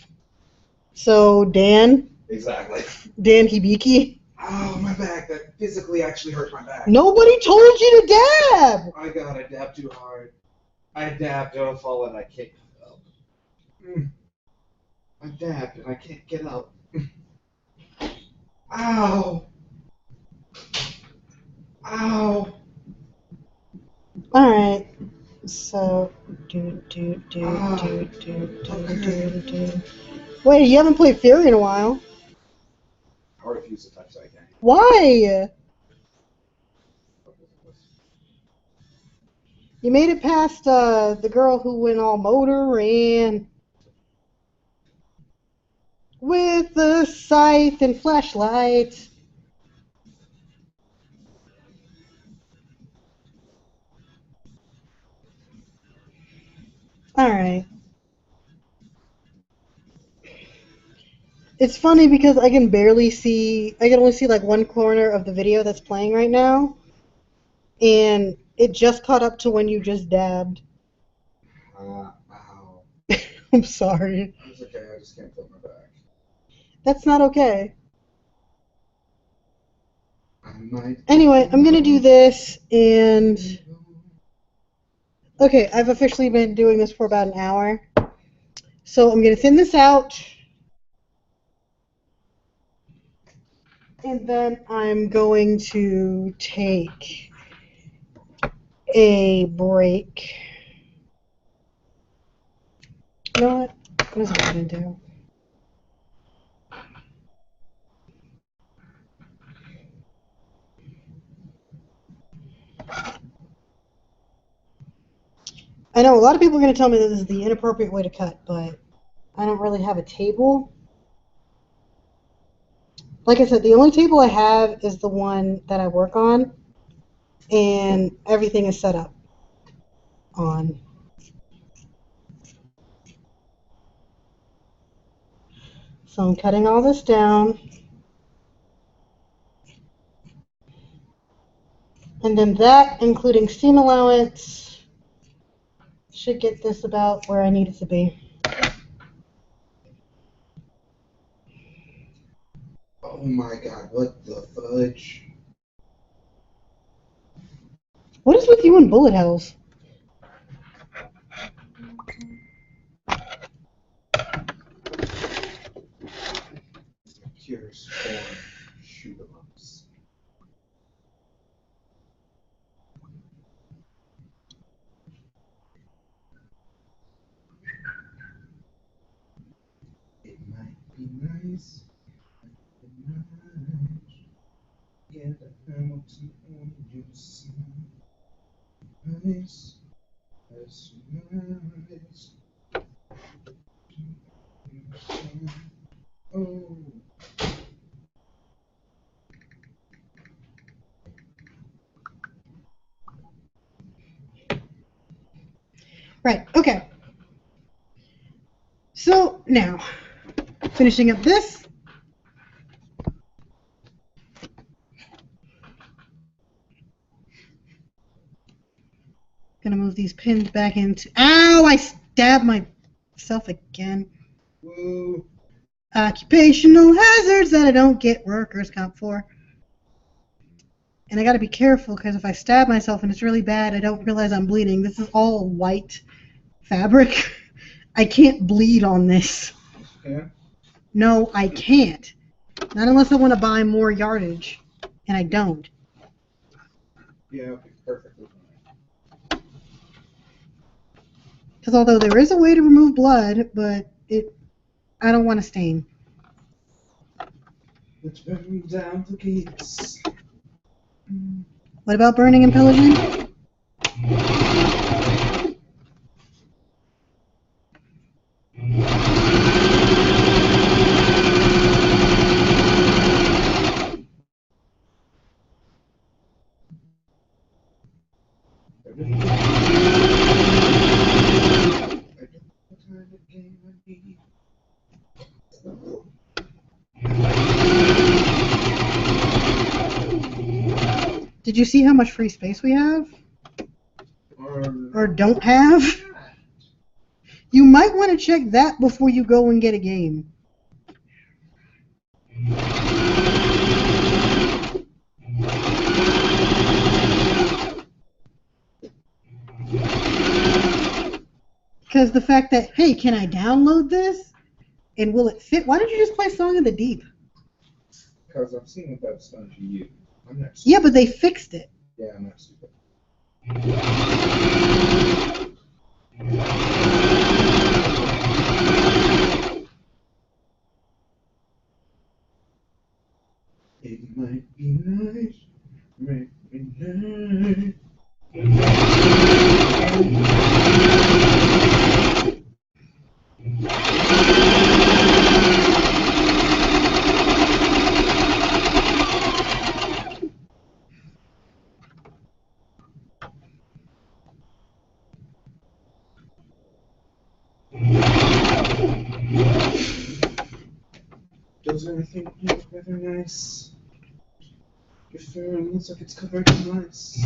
So Dan Exactly. Hibiki. Oh, my back. That physically actually hurt my back. Nobody told you to dab. I dabbed too hard. I dabbed and I fall and I can't get up. I dabbed and I can't get up. Ow! Ow! All right. So do. Wait, you haven't played Fury in a while. I refuse to touch that game. Why? You made it past the girl who went all motor and with the scythe and flashlight. All right. It's funny because I can barely see. I can only see like one corner of the video that's playing right now, and it just caught up to when you just dabbed. Ow. I'm sorry. It's okay, I just can't feel my back. That's not okay. I might. Anyway, I'm gonna do this, and okay, I've officially been doing this for about an hour, so I'm gonna thin this out, and then I'm going to take a break. You know what? What is it gonna do? I know a lot of people are going to tell me that this is the inappropriate way to cut, but I don't really have a table. Like I said, the only table I have is the one that I work on, and everything is set up on. So I'm cutting all this down. And then that, including steam allowance, should get this about where I need it to be. Oh my god, what the fudge? What is with you and bullet hells? Cures for shoot 'em ups. It might be nice. Yeah, the Hamilton on your side. Nice. That's nice. Oh. Right, okay. So now, finishing up this. Gonna move these pins back into. Ow! I stabbed myself again. Woo. Occupational hazards that I don't get workers' comp for. And I gotta be careful because if I stab myself and it's really bad, I don't realize I'm bleeding. This is all white fabric. I can't bleed on this. Yeah. No, I can't. Not unless I want to buy more yardage. And I don't. Yeah, okay, perfectly fine. Because although there is a way to remove blood, but I don't want to stain. Let's burn down the gates. What about burning and pillaging? Did you see how much free space we have? Or don't have? You might want to check that before you go and get a game. Because the fact that, hey, can I download this? And will it fit? Why don't you just play Song of the Deep? Because I've seen what that's done to you. I'm not stupid. Yeah, but they fixed it. Yeah, I'm not stupid. It might be nice, might be nice. Does everything look rather nice? Your fur looks like it's covered in ice.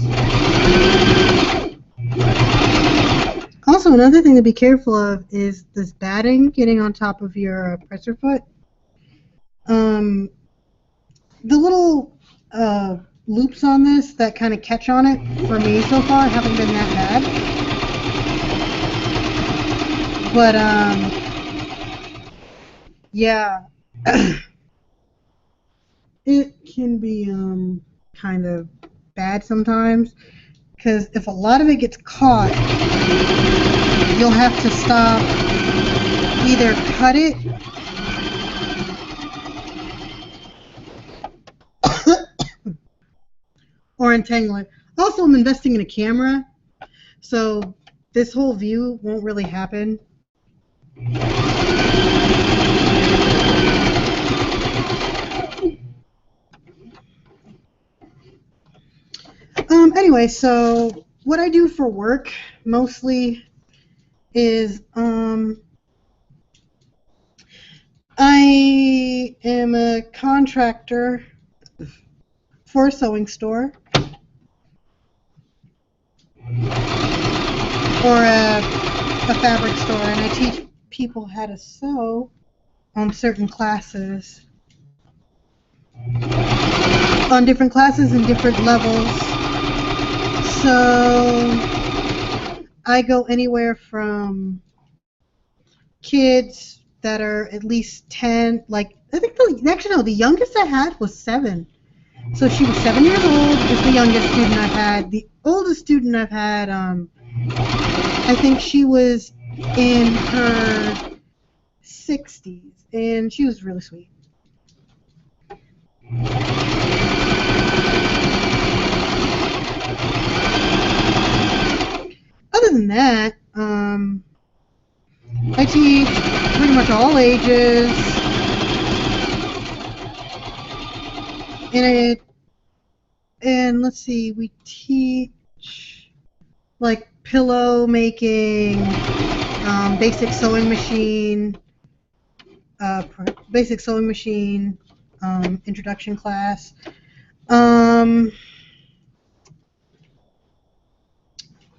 Also, another thing to be careful of is this batting getting on top of your presser foot. The little loops on this that kind of catch on it, for me so far, haven't been that bad. But, yeah. It can be kind of bad sometimes. Because if a lot of it gets caught, you'll have to stop, either cut it or entangle it. Also, I'm investing in a camera, so this whole view won't really happen. Anyway, so what I do for work mostly is I am a contractor for a sewing store or a fabric store, and I teach people how to sew on certain classes, on different classes and different levels. So I go anywhere from kids that are at least 10, like, I think the youngest I had was 7. So she was 7 years old, is the youngest student I've had. The oldest student I've had, I think she was in her 60s, and she was really sweet. Other than that, I teach pretty much all ages, and let's see, we teach like pillow making, basic sewing machine, basic sewing machine, introduction class.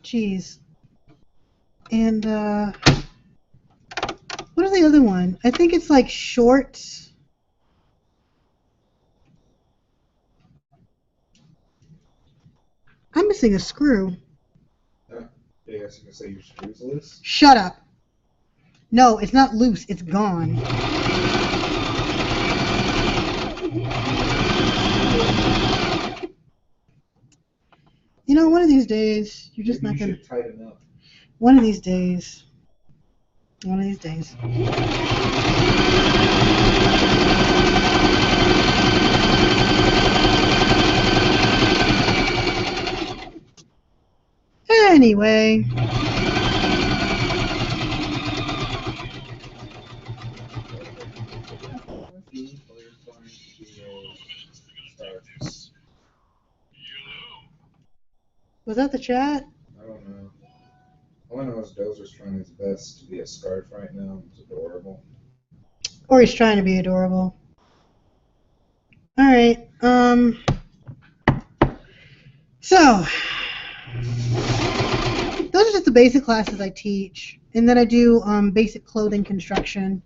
Geez. And what is the other one? I think it's like shorts. I'm missing a screw. Yeah, I guess you can say your screws loose. Shut up. No, it's not loose. It's gone. You know, one of these days, you're just Maybe not you gonna. should tighten up. One of these days. One of these days. Anyway. Was that the chat? I don't know. All I know is Dozer's trying his best to be a scarf right now. It's adorable. Or he's trying to be adorable. Alright, so, those are just the basic classes I teach. And then I do basic clothing construction.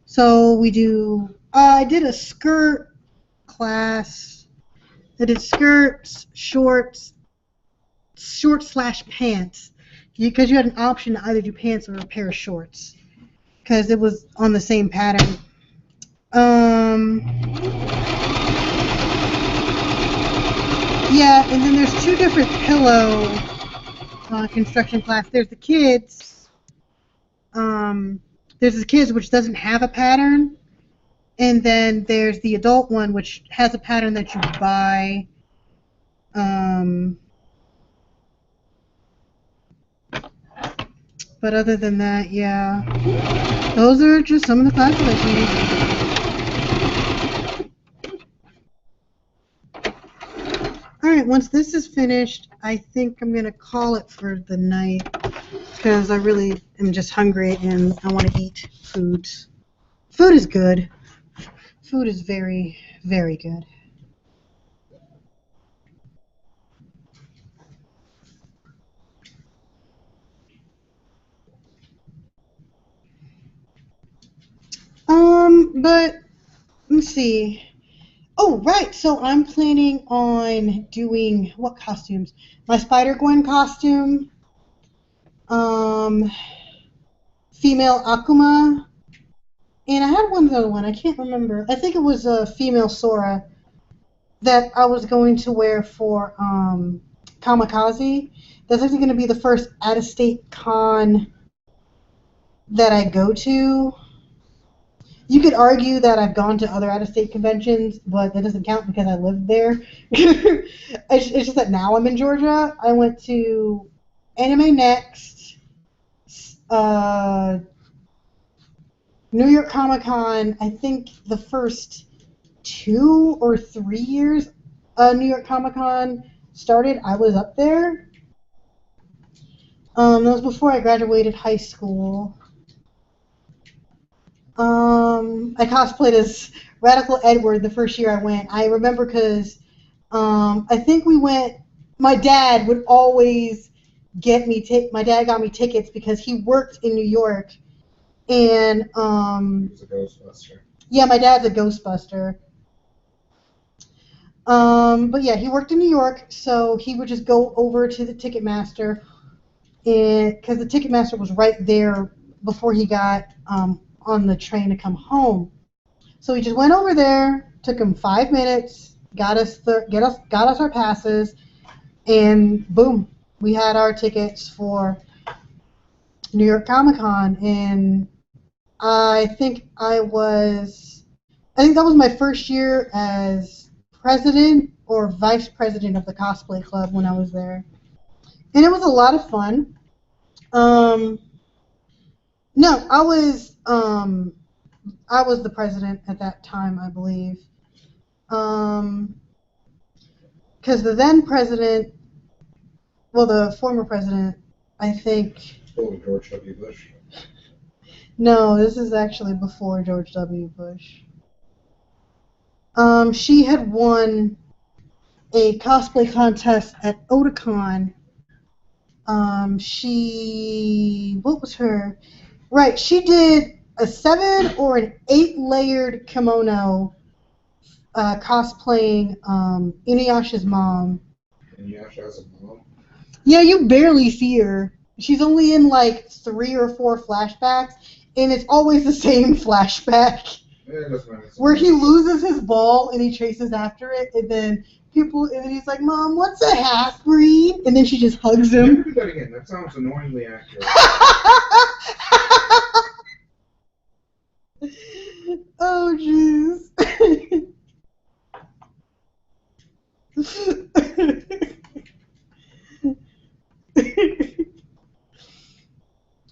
So we do, I did a skirt class. I did skirts, shorts slash pants. Because you had an option to either do pants or a pair of shorts. Because it was on the same pattern. Yeah, and then there's two different pillow construction class. There's the kids. There's the kids, which doesn't have a pattern, and then there's the adult one, which has a pattern that you buy. But other than that, yeah, those are just some of the classes I teach. Alright, once this is finished, I think I'm going to call it for the night because I really am just hungry and I want to eat food. Food is good. Food is very, very good. But let's see. Oh, right. So I'm planning on doing what costumes? My Spider-Gwen costume, female Akuma, and I had one other one. I can't remember. I think it was a female Sora that I was going to wear for Kamikaze. That's actually going to be the first out-of-state con that I go to. You could argue that I've gone to other out-of-state conventions, but that doesn't count because I lived there. It's just that now I'm in Georgia. I went to Anime Next, New York Comic Con. I think the first 2 or 3 years New York Comic Con started, I was up there. That was before I graduated high school. I cosplayed as Radical Edward the first year I went. I remember because I think we went. My dad would always get me. My dad got me tickets because he worked in New York, and He was a Ghostbuster. yeah, my dad's a Ghostbuster. But yeah, he worked in New York, so he would just go over to the Ticketmaster, and because the Ticketmaster was right there before he got on the train to come home. So we just went over there, took him 5 minutes, got us our passes, and boom, we had our tickets for New York Comic Con. And I think that was my first year as president or vice president of the cosplay club when I was there, and it was a lot of fun. No, I was the president at that time, I believe. Because the then president, well, the former president, I think. Oh, George W. Bush. No, this is actually before George W. Bush. She had won a cosplay contest at Otakon. What was her? Right, she did a 7 or an 8 layered kimono cosplaying Inuyasha's mom. Inuyasha has a mom? Yeah, you barely see her. She's only in like 3 or 4 flashbacks, and it's always the same flashback. Yeah, it doesn't matter. Where he loses his ball and he chases after it, and then he's like, "Mom, what's a half breed?" And then she just hugs him. Do that again. That sounds annoyingly accurate. Oh, jeez.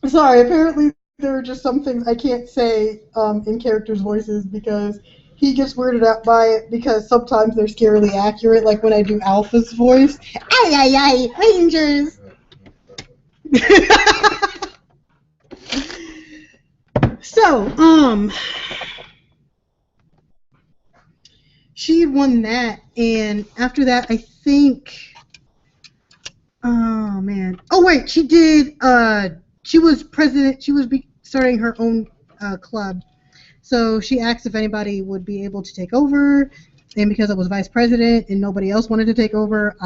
Sorry, apparently there are just some things I can't say in characters' voices because he gets weirded out by it because sometimes they're scarily accurate, like when I do Alpha's voice. Ay, ay, ay, Rangers! So, she had won that, and after that, I think, oh man, oh wait, she did, she was president, starting her own club, so she asked if anybody would be able to take over, and because I was vice president and nobody else wanted to take over,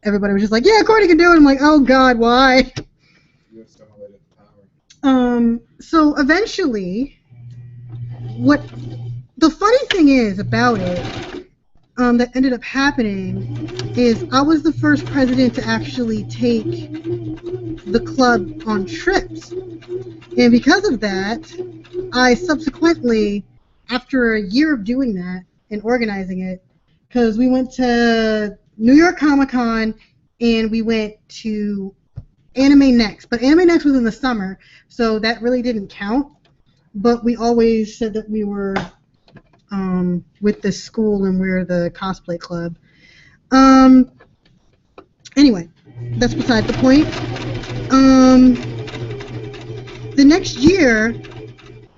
everybody was just like, yeah, Courtney can do it. I'm like, oh god, why? You assimilated the power. So eventually, the funny thing is about it, that ended up happening is I was the first president to actually take the club on trips. And because of that, I subsequently, after a year of doing that and organizing it, because we went to New York Comic Con and we went to Anime Next. But Anime Next was in the summer, so that really didn't count. But we always said that we were with this school and we're the cosplay club. Anyway, that's beside the point. The next year,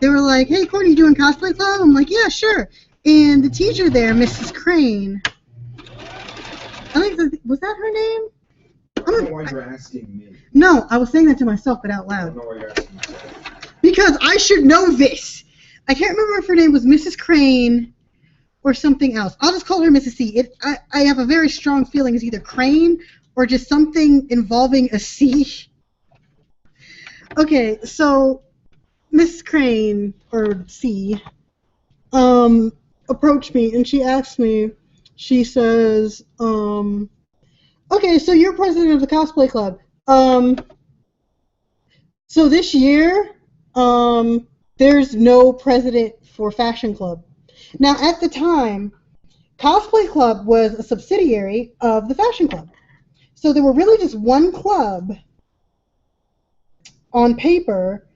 they were like, hey, Courtney, you doing cosplay club? I'm like, yeah, sure. And the teacher there, Mrs. Crane, was that her name? I don't know why you're asking me. No, I was saying that to myself, but out I loud. don't know why you're asking me. Because I should know this. I can't remember if her name was Mrs. Crane or something else. I'll just call her Mrs. C. I have a very strong feeling it's either Crane or just something involving a C. Okay, so Miss Crane, or C, approached me and she asked me, she says, okay, so you're president of the cosplay club. So this year, there's no president for Fashion Club. Now, at the time, Cosplay Club was a subsidiary of the Fashion Club. So there were really just one club on paper,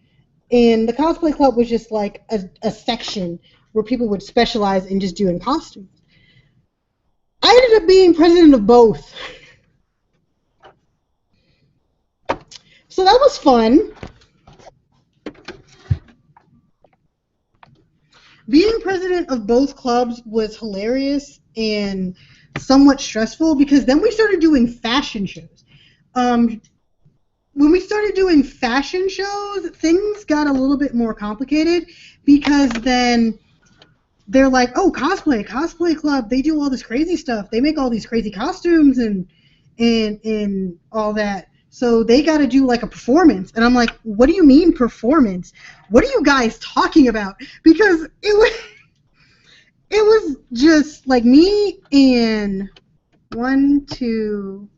and the Cosplay Club was just like a section where people would specialize in just doing costumes. I ended up being president of both. So that was fun. Being president of both clubs was hilarious and somewhat stressful because then we started doing fashion shows. When we started doing fashion shows, things got a little bit more complicated because then they're like, oh, cosplay club, they do all this crazy stuff. They make all these crazy costumes and all that. So they got to do like a performance. And I'm like, what do you mean performance? What are you guys talking about? Because it was just like me and 1, 2,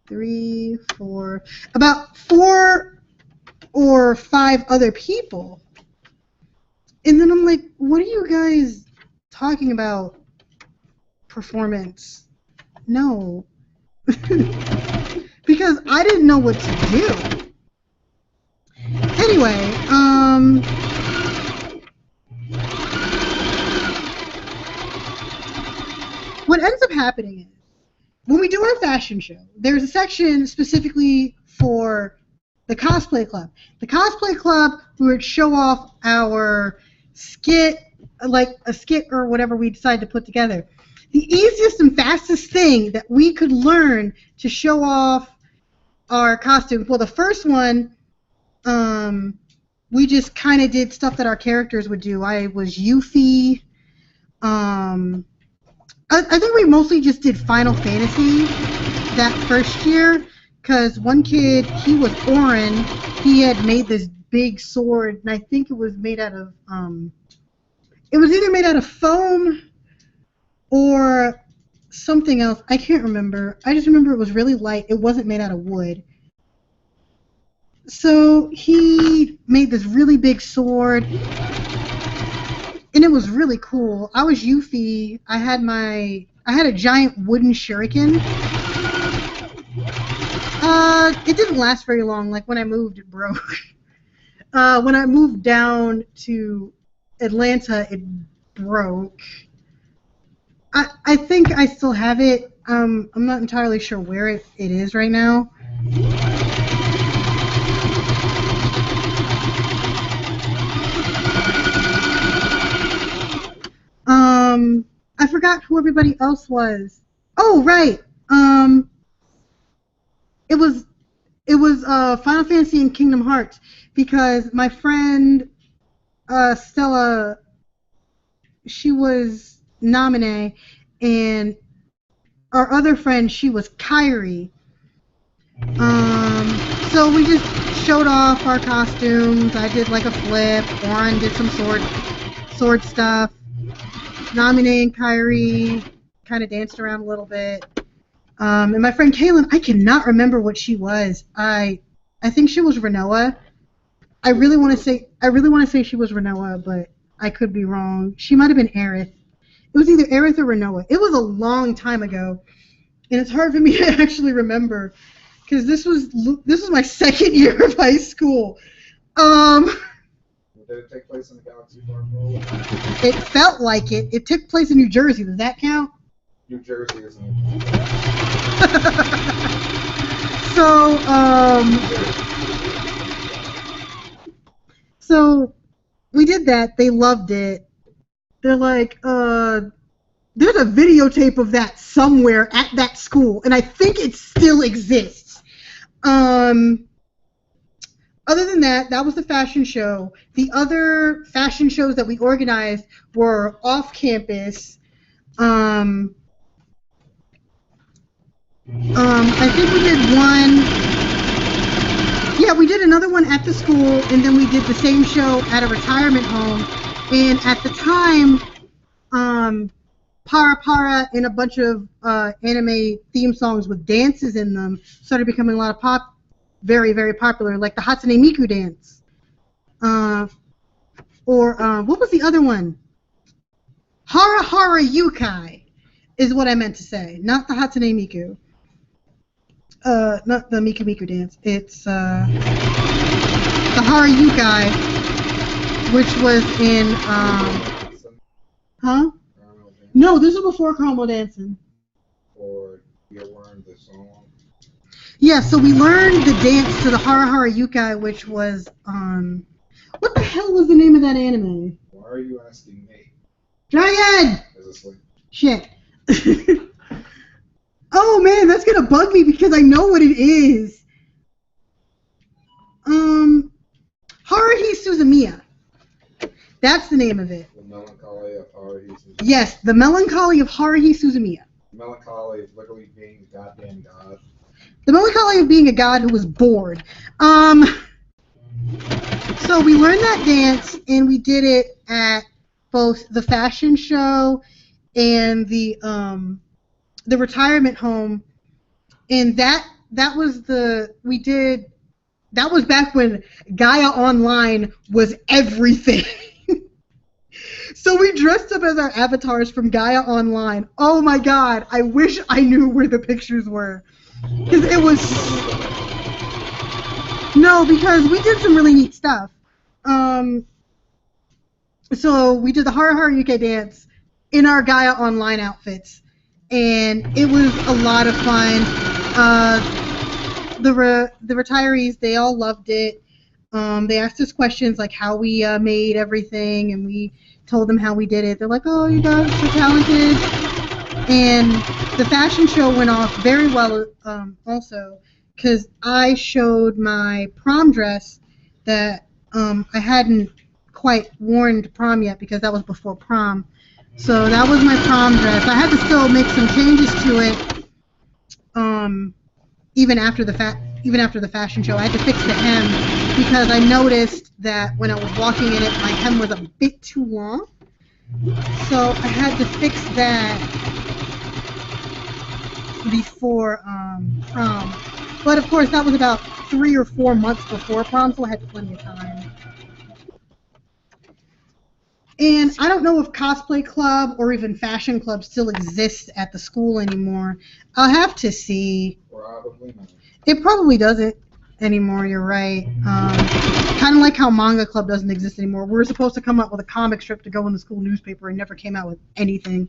3, 4, about 4 or 5 other people. And then I'm like, what are you guys talking about? Performance? No. Because I didn't know what to do. Anyway, what ends up happening is, when we do our fashion show, there's a section specifically for The Cosplay Club. The Cosplay Club, we would show off our skit, like a skit or whatever we decided to put together. The easiest and fastest thing that we could learn to show off our costumes, well, the first one, we just kind of did stuff that our characters would do. I was Yuffie. I think we mostly just did Final Fantasy that first year, because one kid, he was Orin. He had made this big sword, and I think it was made out of, it was either made out of foam or something else. I can't remember. I just remember it was really light. It wasn't made out of wood. So he made this really big sword, and it was really cool. I was Yuffie. I had a giant wooden shuriken. It didn't last very long. Like when I moved, it broke. When I moved down to Atlanta, it broke. I think I still have it. I'm not entirely sure where it is right now. I forgot who everybody else was. Oh, right. It was Final Fantasy and Kingdom Hearts, because my friend Stella, she was Naminé, and our other friend, she was Kairi. So we just showed off our costumes. I did like a flip. Orin did some sword stuff. Naminé and Kairi kind of danced around a little bit. And my friend Kaylin, I cannot remember what she was. I think she was Renoa. I really want to say she was Renoa, but I could be wrong. She might have been Aerith. It was either Aerith or Renoa. It was a long time ago, and it's hard for me to actually remember, because this was my second year of high school. Did it take place in the Galaxy Farm World? It felt like it. It took place in New Jersey. Does that count? New Jersey isn't. So we did that. They loved it. They're like, there's a videotape of that somewhere at that school, and I think it still exists. Other than that, that was the fashion show. The other fashion shows that we organized were off campus. I think we did one. Yeah, we did another one at the school, and then we did the same show at a retirement home. And at the time, Para Para and a bunch of anime theme songs with dances in them started becoming a lot of very, very popular, like the Hatsune Miku dance. What was the other one? Hara Hara Yukai is what I meant to say, not the Hatsune Miku. Not the Miku Miku dance. It's the Hara Yukai, which was in, huh? No, this was before Caramel Dancing. Or you learned the song? Yeah, so we learned the dance to the Hara Hara Yukai, which was, what the hell was the name of that anime? Why are you asking me? Dragon! Is it sleep? Shit. Oh man, that's gonna bug me because I know what it is. Haruhi Suzumiya. That's the name of it. The Melancholy of Haruhi Suzumiya. Yes, The Melancholy of Haruhi Suzumiya. Melancholy is literally being a goddamn god. The melancholy of being a god who was bored. So we learned that dance, and we did it at both the fashion show and the retirement home, and that was back when Gaia Online was everything. So we dressed up as our avatars from Gaia Online. Oh my god, I wish I knew where the pictures were. Because it was... No, because we did some really neat stuff. So we did the Hara Hara Yukai dance in our Gaia Online outfits. And it was a lot of fun. the retirees, they all loved it. They asked us questions like how we made everything, and we told them how we did it. They're like, "Oh, you guys are so talented!" And the fashion show went off very well, also, because I showed my prom dress that I hadn't quite worn to prom yet because that was before prom. So that was my prom dress. I had to still make some changes to it. Even after the fashion show, I had to fix the hem because I noticed that when I was walking in it, my hem was a bit too long. So I had to fix that before prom. But of course, that was about 3 or 4 months before prom, so I had plenty of time. And I don't know if Cosplay Club or even Fashion Club still exists at the school anymore. I'll have to see. Probably not. It probably doesn't anymore, you're right. Kind of like how Manga Club doesn't exist anymore. We were supposed to come up with a comic strip to go in the school newspaper and never came out with anything.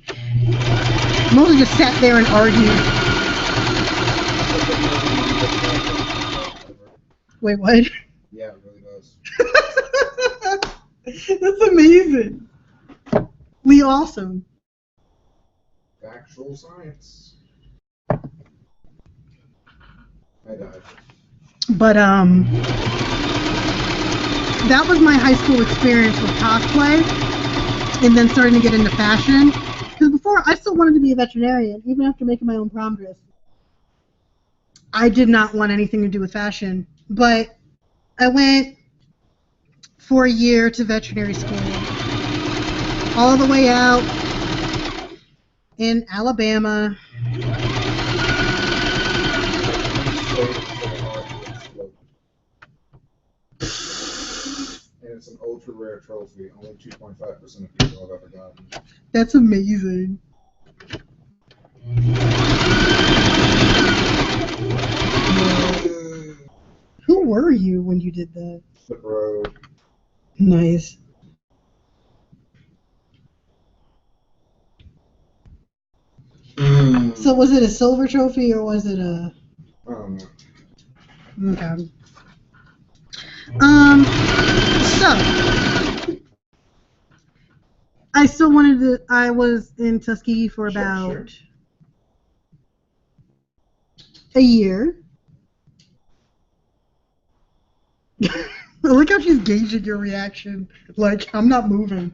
Mostly just sat there and argued. Wait, what? Yeah, it really does. That's amazing. We awesome. Actual science. I died. But that was my high school experience with cosplay, and then starting to get into fashion. Because before, I still wanted to be a veterinarian, even after making my own prom dress. I did not want anything to do with fashion, but I went for a year to veterinary school, all the way out in Alabama. And it's an ultra rare trophy. Only 2.5% of people have ever gotten. That's amazing. Who were you when you did that? The road. Nice. So was it a silver trophy or was it a? I don't know. Okay. So I still wanted to. I was in Tuskegee for about a year. I like how she's gauging your reaction. Like, I'm not moving.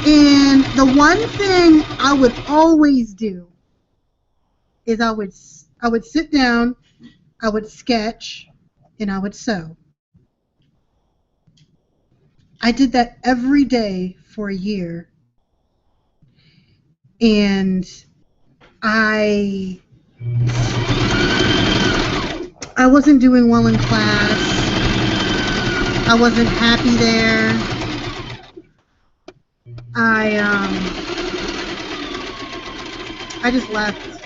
And the one thing I would always do is I would sit down, I would sketch, and I would sew. I did that every day for a year. And I wasn't doing well in class. I wasn't happy there. I just left.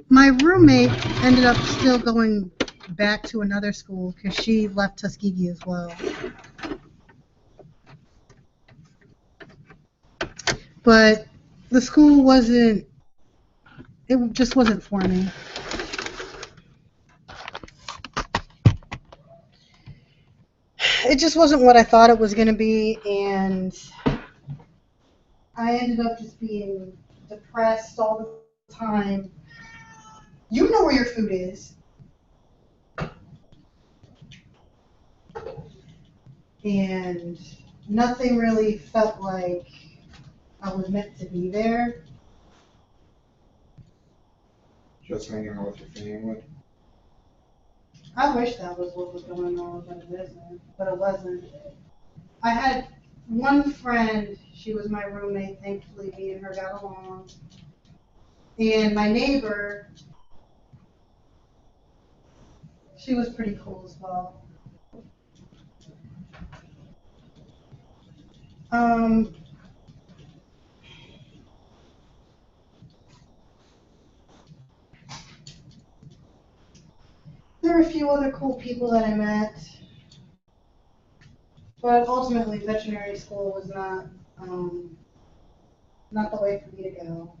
My roommate ended up still going back to another school because she left Tuskegee as well. But the school wasn't, it just wasn't for me. It just wasn't what I thought it was going to be, and I ended up just being depressed all the time. You know where your food is. And nothing really felt like I was meant to be there. Just hanging out with your family. I wish that was what was going on, but it wasn't. I had one friend, she was my roommate, thankfully me and her got along. And my neighbor, she was pretty cool as well. There were a few other cool people that I met, but ultimately veterinary school was not not the way for me to go.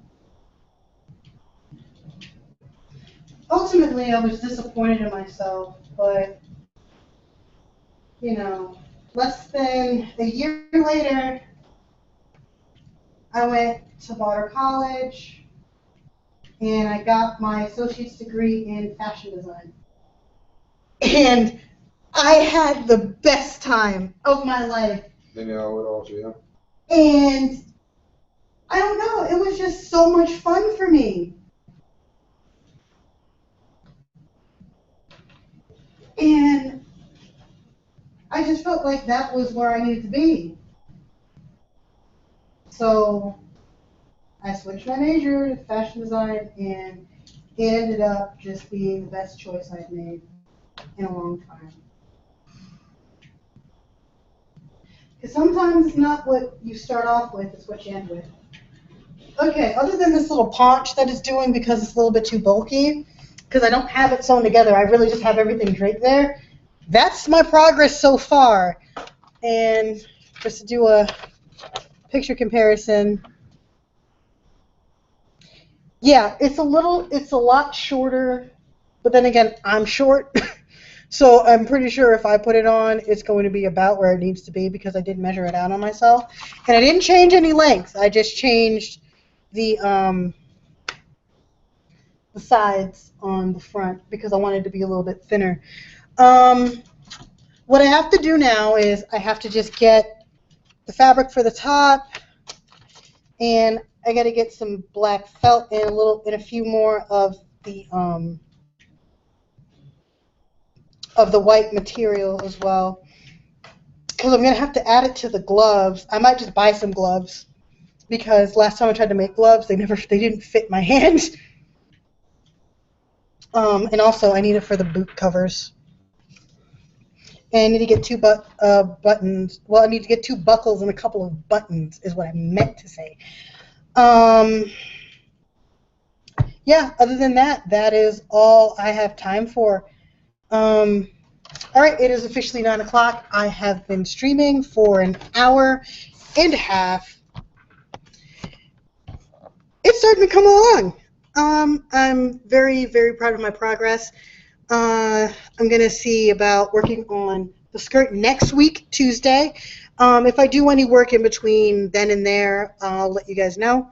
Ultimately, I was disappointed in myself, but, you know, less than a year later, I went to Barter College, and I got my associate's degree in fashion design. And I had the best time of my life. Then you know it all, yeah. And I don't know, it was just so much fun for me. And I just felt like that was where I needed to be. So I switched my major to fashion design, and it ended up just being the best choice I've made in a long time. Because sometimes it's not what you start off with, it's what you end with. Okay, other than this little paunch that it's doing because it's a little bit too bulky, because I don't have it sewn together, I really just have everything draped there. That's my progress so far. And just to do a picture comparison, yeah, it's a lot shorter, but then again, I'm short. So I'm pretty sure if I put it on, it's going to be about where it needs to be because I did measure it out on myself. And I didn't change any length. I just changed the sides on the front because I wanted to be a little bit thinner. What I have to do now is I have to just get the fabric for the top, and I got to get some black felt and a few more of the white material as well, because I'm gonna have to add it to the gloves. I might just buy some gloves because last time I tried to make gloves, they didn't fit my hand. And also I need it for the boot covers. And I need to get two buttons. Well, I need to get two buckles and a couple of buttons is what I meant to say. Yeah, other than that, that is all I have time for. All right, it is officially 9 o'clock. I have been streaming for an hour and a half. It's starting to come along. I'm very, very proud of my progress. I'm going to see about working on the skirt next week, Tuesday. If I do any work in between then and there, I'll let you guys know.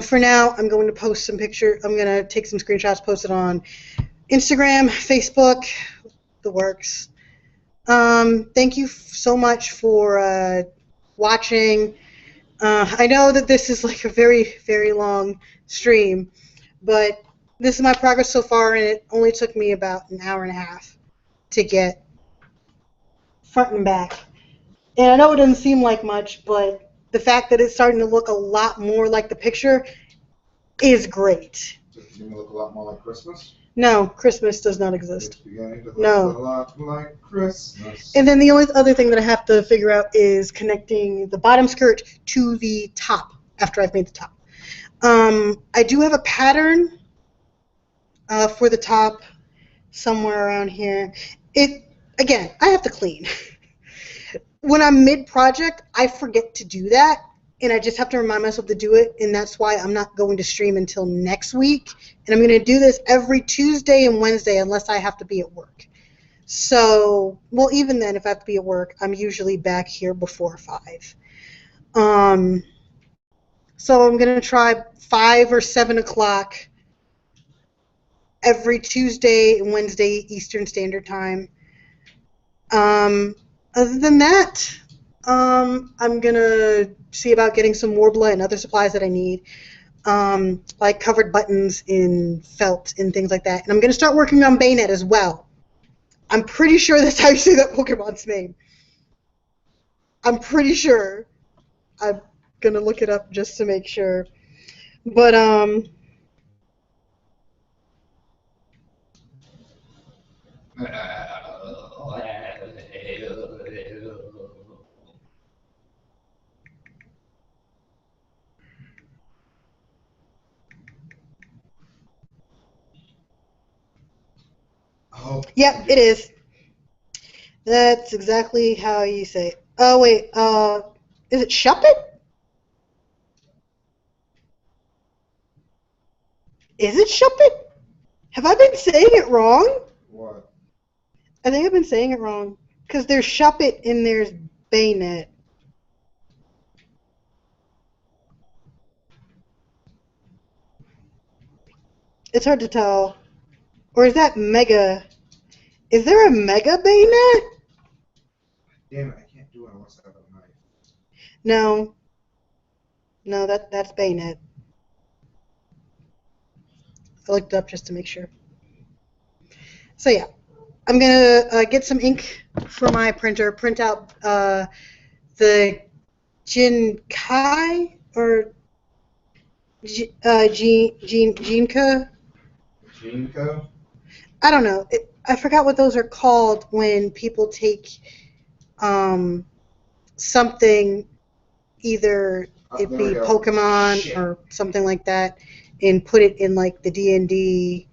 For now, I'm going to post some pictures. I'm going to take some screenshots, post it on Instagram, Facebook, the works. Thank you so much for watching. I know that this is like a very, very long stream, but this is my progress so far, and it only took me about an hour and a half to get front and back. And I know it doesn't seem like much, but the fact that it's starting to look a lot more like the picture is great. Does it seem to look a lot more like Christmas? No, Christmas does not exist. It's beginning to look No. a lot like Christmas. And then the only other thing that I have to figure out is connecting the bottom skirt to the top after I've made the top. I do have a pattern for the top somewhere around here. Again, I have to clean. When I'm mid-project, I forget to do that, and I just have to remind myself to do it, and that's why I'm not going to stream until next week. And I'm going to do this every Tuesday and Wednesday unless I have to be at work. So, well, even then, if I have to be at work, I'm usually back here before 5. So I'm going to try 5 or 7 o'clock every Tuesday and Wednesday Eastern Standard Time. Other than that, I'm going to see about getting some Warbler and other supplies that I need, like covered buttons in felt and things like that. And I'm going to start working on Bayonet as well. I'm pretty sure that's how you say that Pokemon's name. I'm pretty sure. I'm going to look it up just to make sure. But, Oh. yep, it is. That's exactly how you say it. Oh, wait, is it Shuppet? Is it Shuppet? Have I been saying it wrong? What? I think I've been saying it wrong. Because there's Shuppet and there's Bayonet. It's hard to tell. Or is that Mega? Is there a Mega Bayonet? Damn it, I can't do it unless I have a knife. No. No, that's Bayonet. I looked it up just to make sure. So yeah, I'm gonna get some ink for my printer, print out the Jinkai or Jinka. Jinko? I don't know. I forgot what those are called when people take something, either it There be we go. Pokemon Shit. or something like that, and put it in like the D&D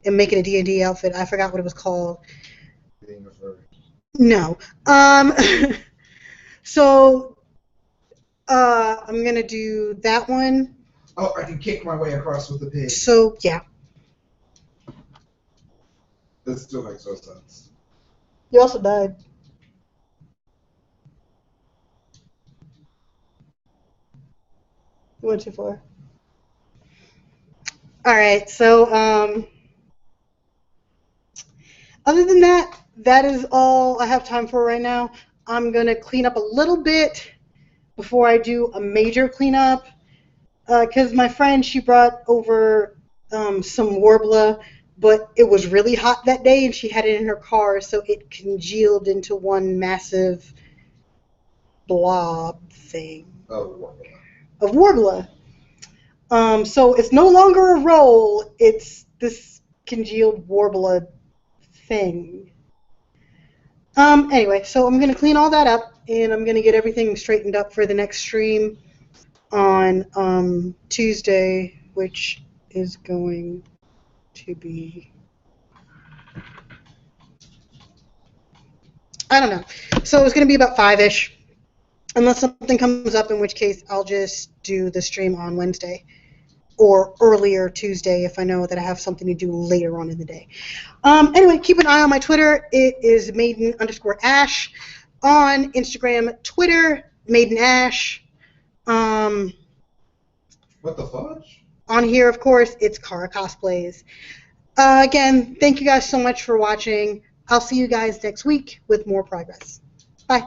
and make it a D&D outfit. I forgot what it was called. Being a furry. No. So I'm gonna do that one. Oh, I can kick my way across with the pig. So yeah. This still makes no sense. You also died. You went too far. All right. So other than that, that is all I have time for right now. I'm gonna clean up a little bit before I do a major cleanup. Because my friend, she brought over some Warbler, but it was really hot that day and she had it in her car, so it congealed into one massive blob thing Oh, of Warbler. So it's no longer a roll, it's this congealed Warbler thing. Anyway, so I'm going to clean all that up and I'm going to get everything straightened up for the next stream on Tuesday, which is going to be, I don't know. So it's going to be about 5-ish, unless something comes up, in which case I'll just do the stream on Wednesday or earlier Tuesday if I know that I have something to do later on in the day. Anyway, keep an eye on my Twitter. It is Maiden_Ash. On Instagram, Twitter, Maiden_Ash. what the fudge? On here, of course, it's Kara Cosplays. Again, thank you guys so much for watching. I'll see you guys next week with more progress. Bye.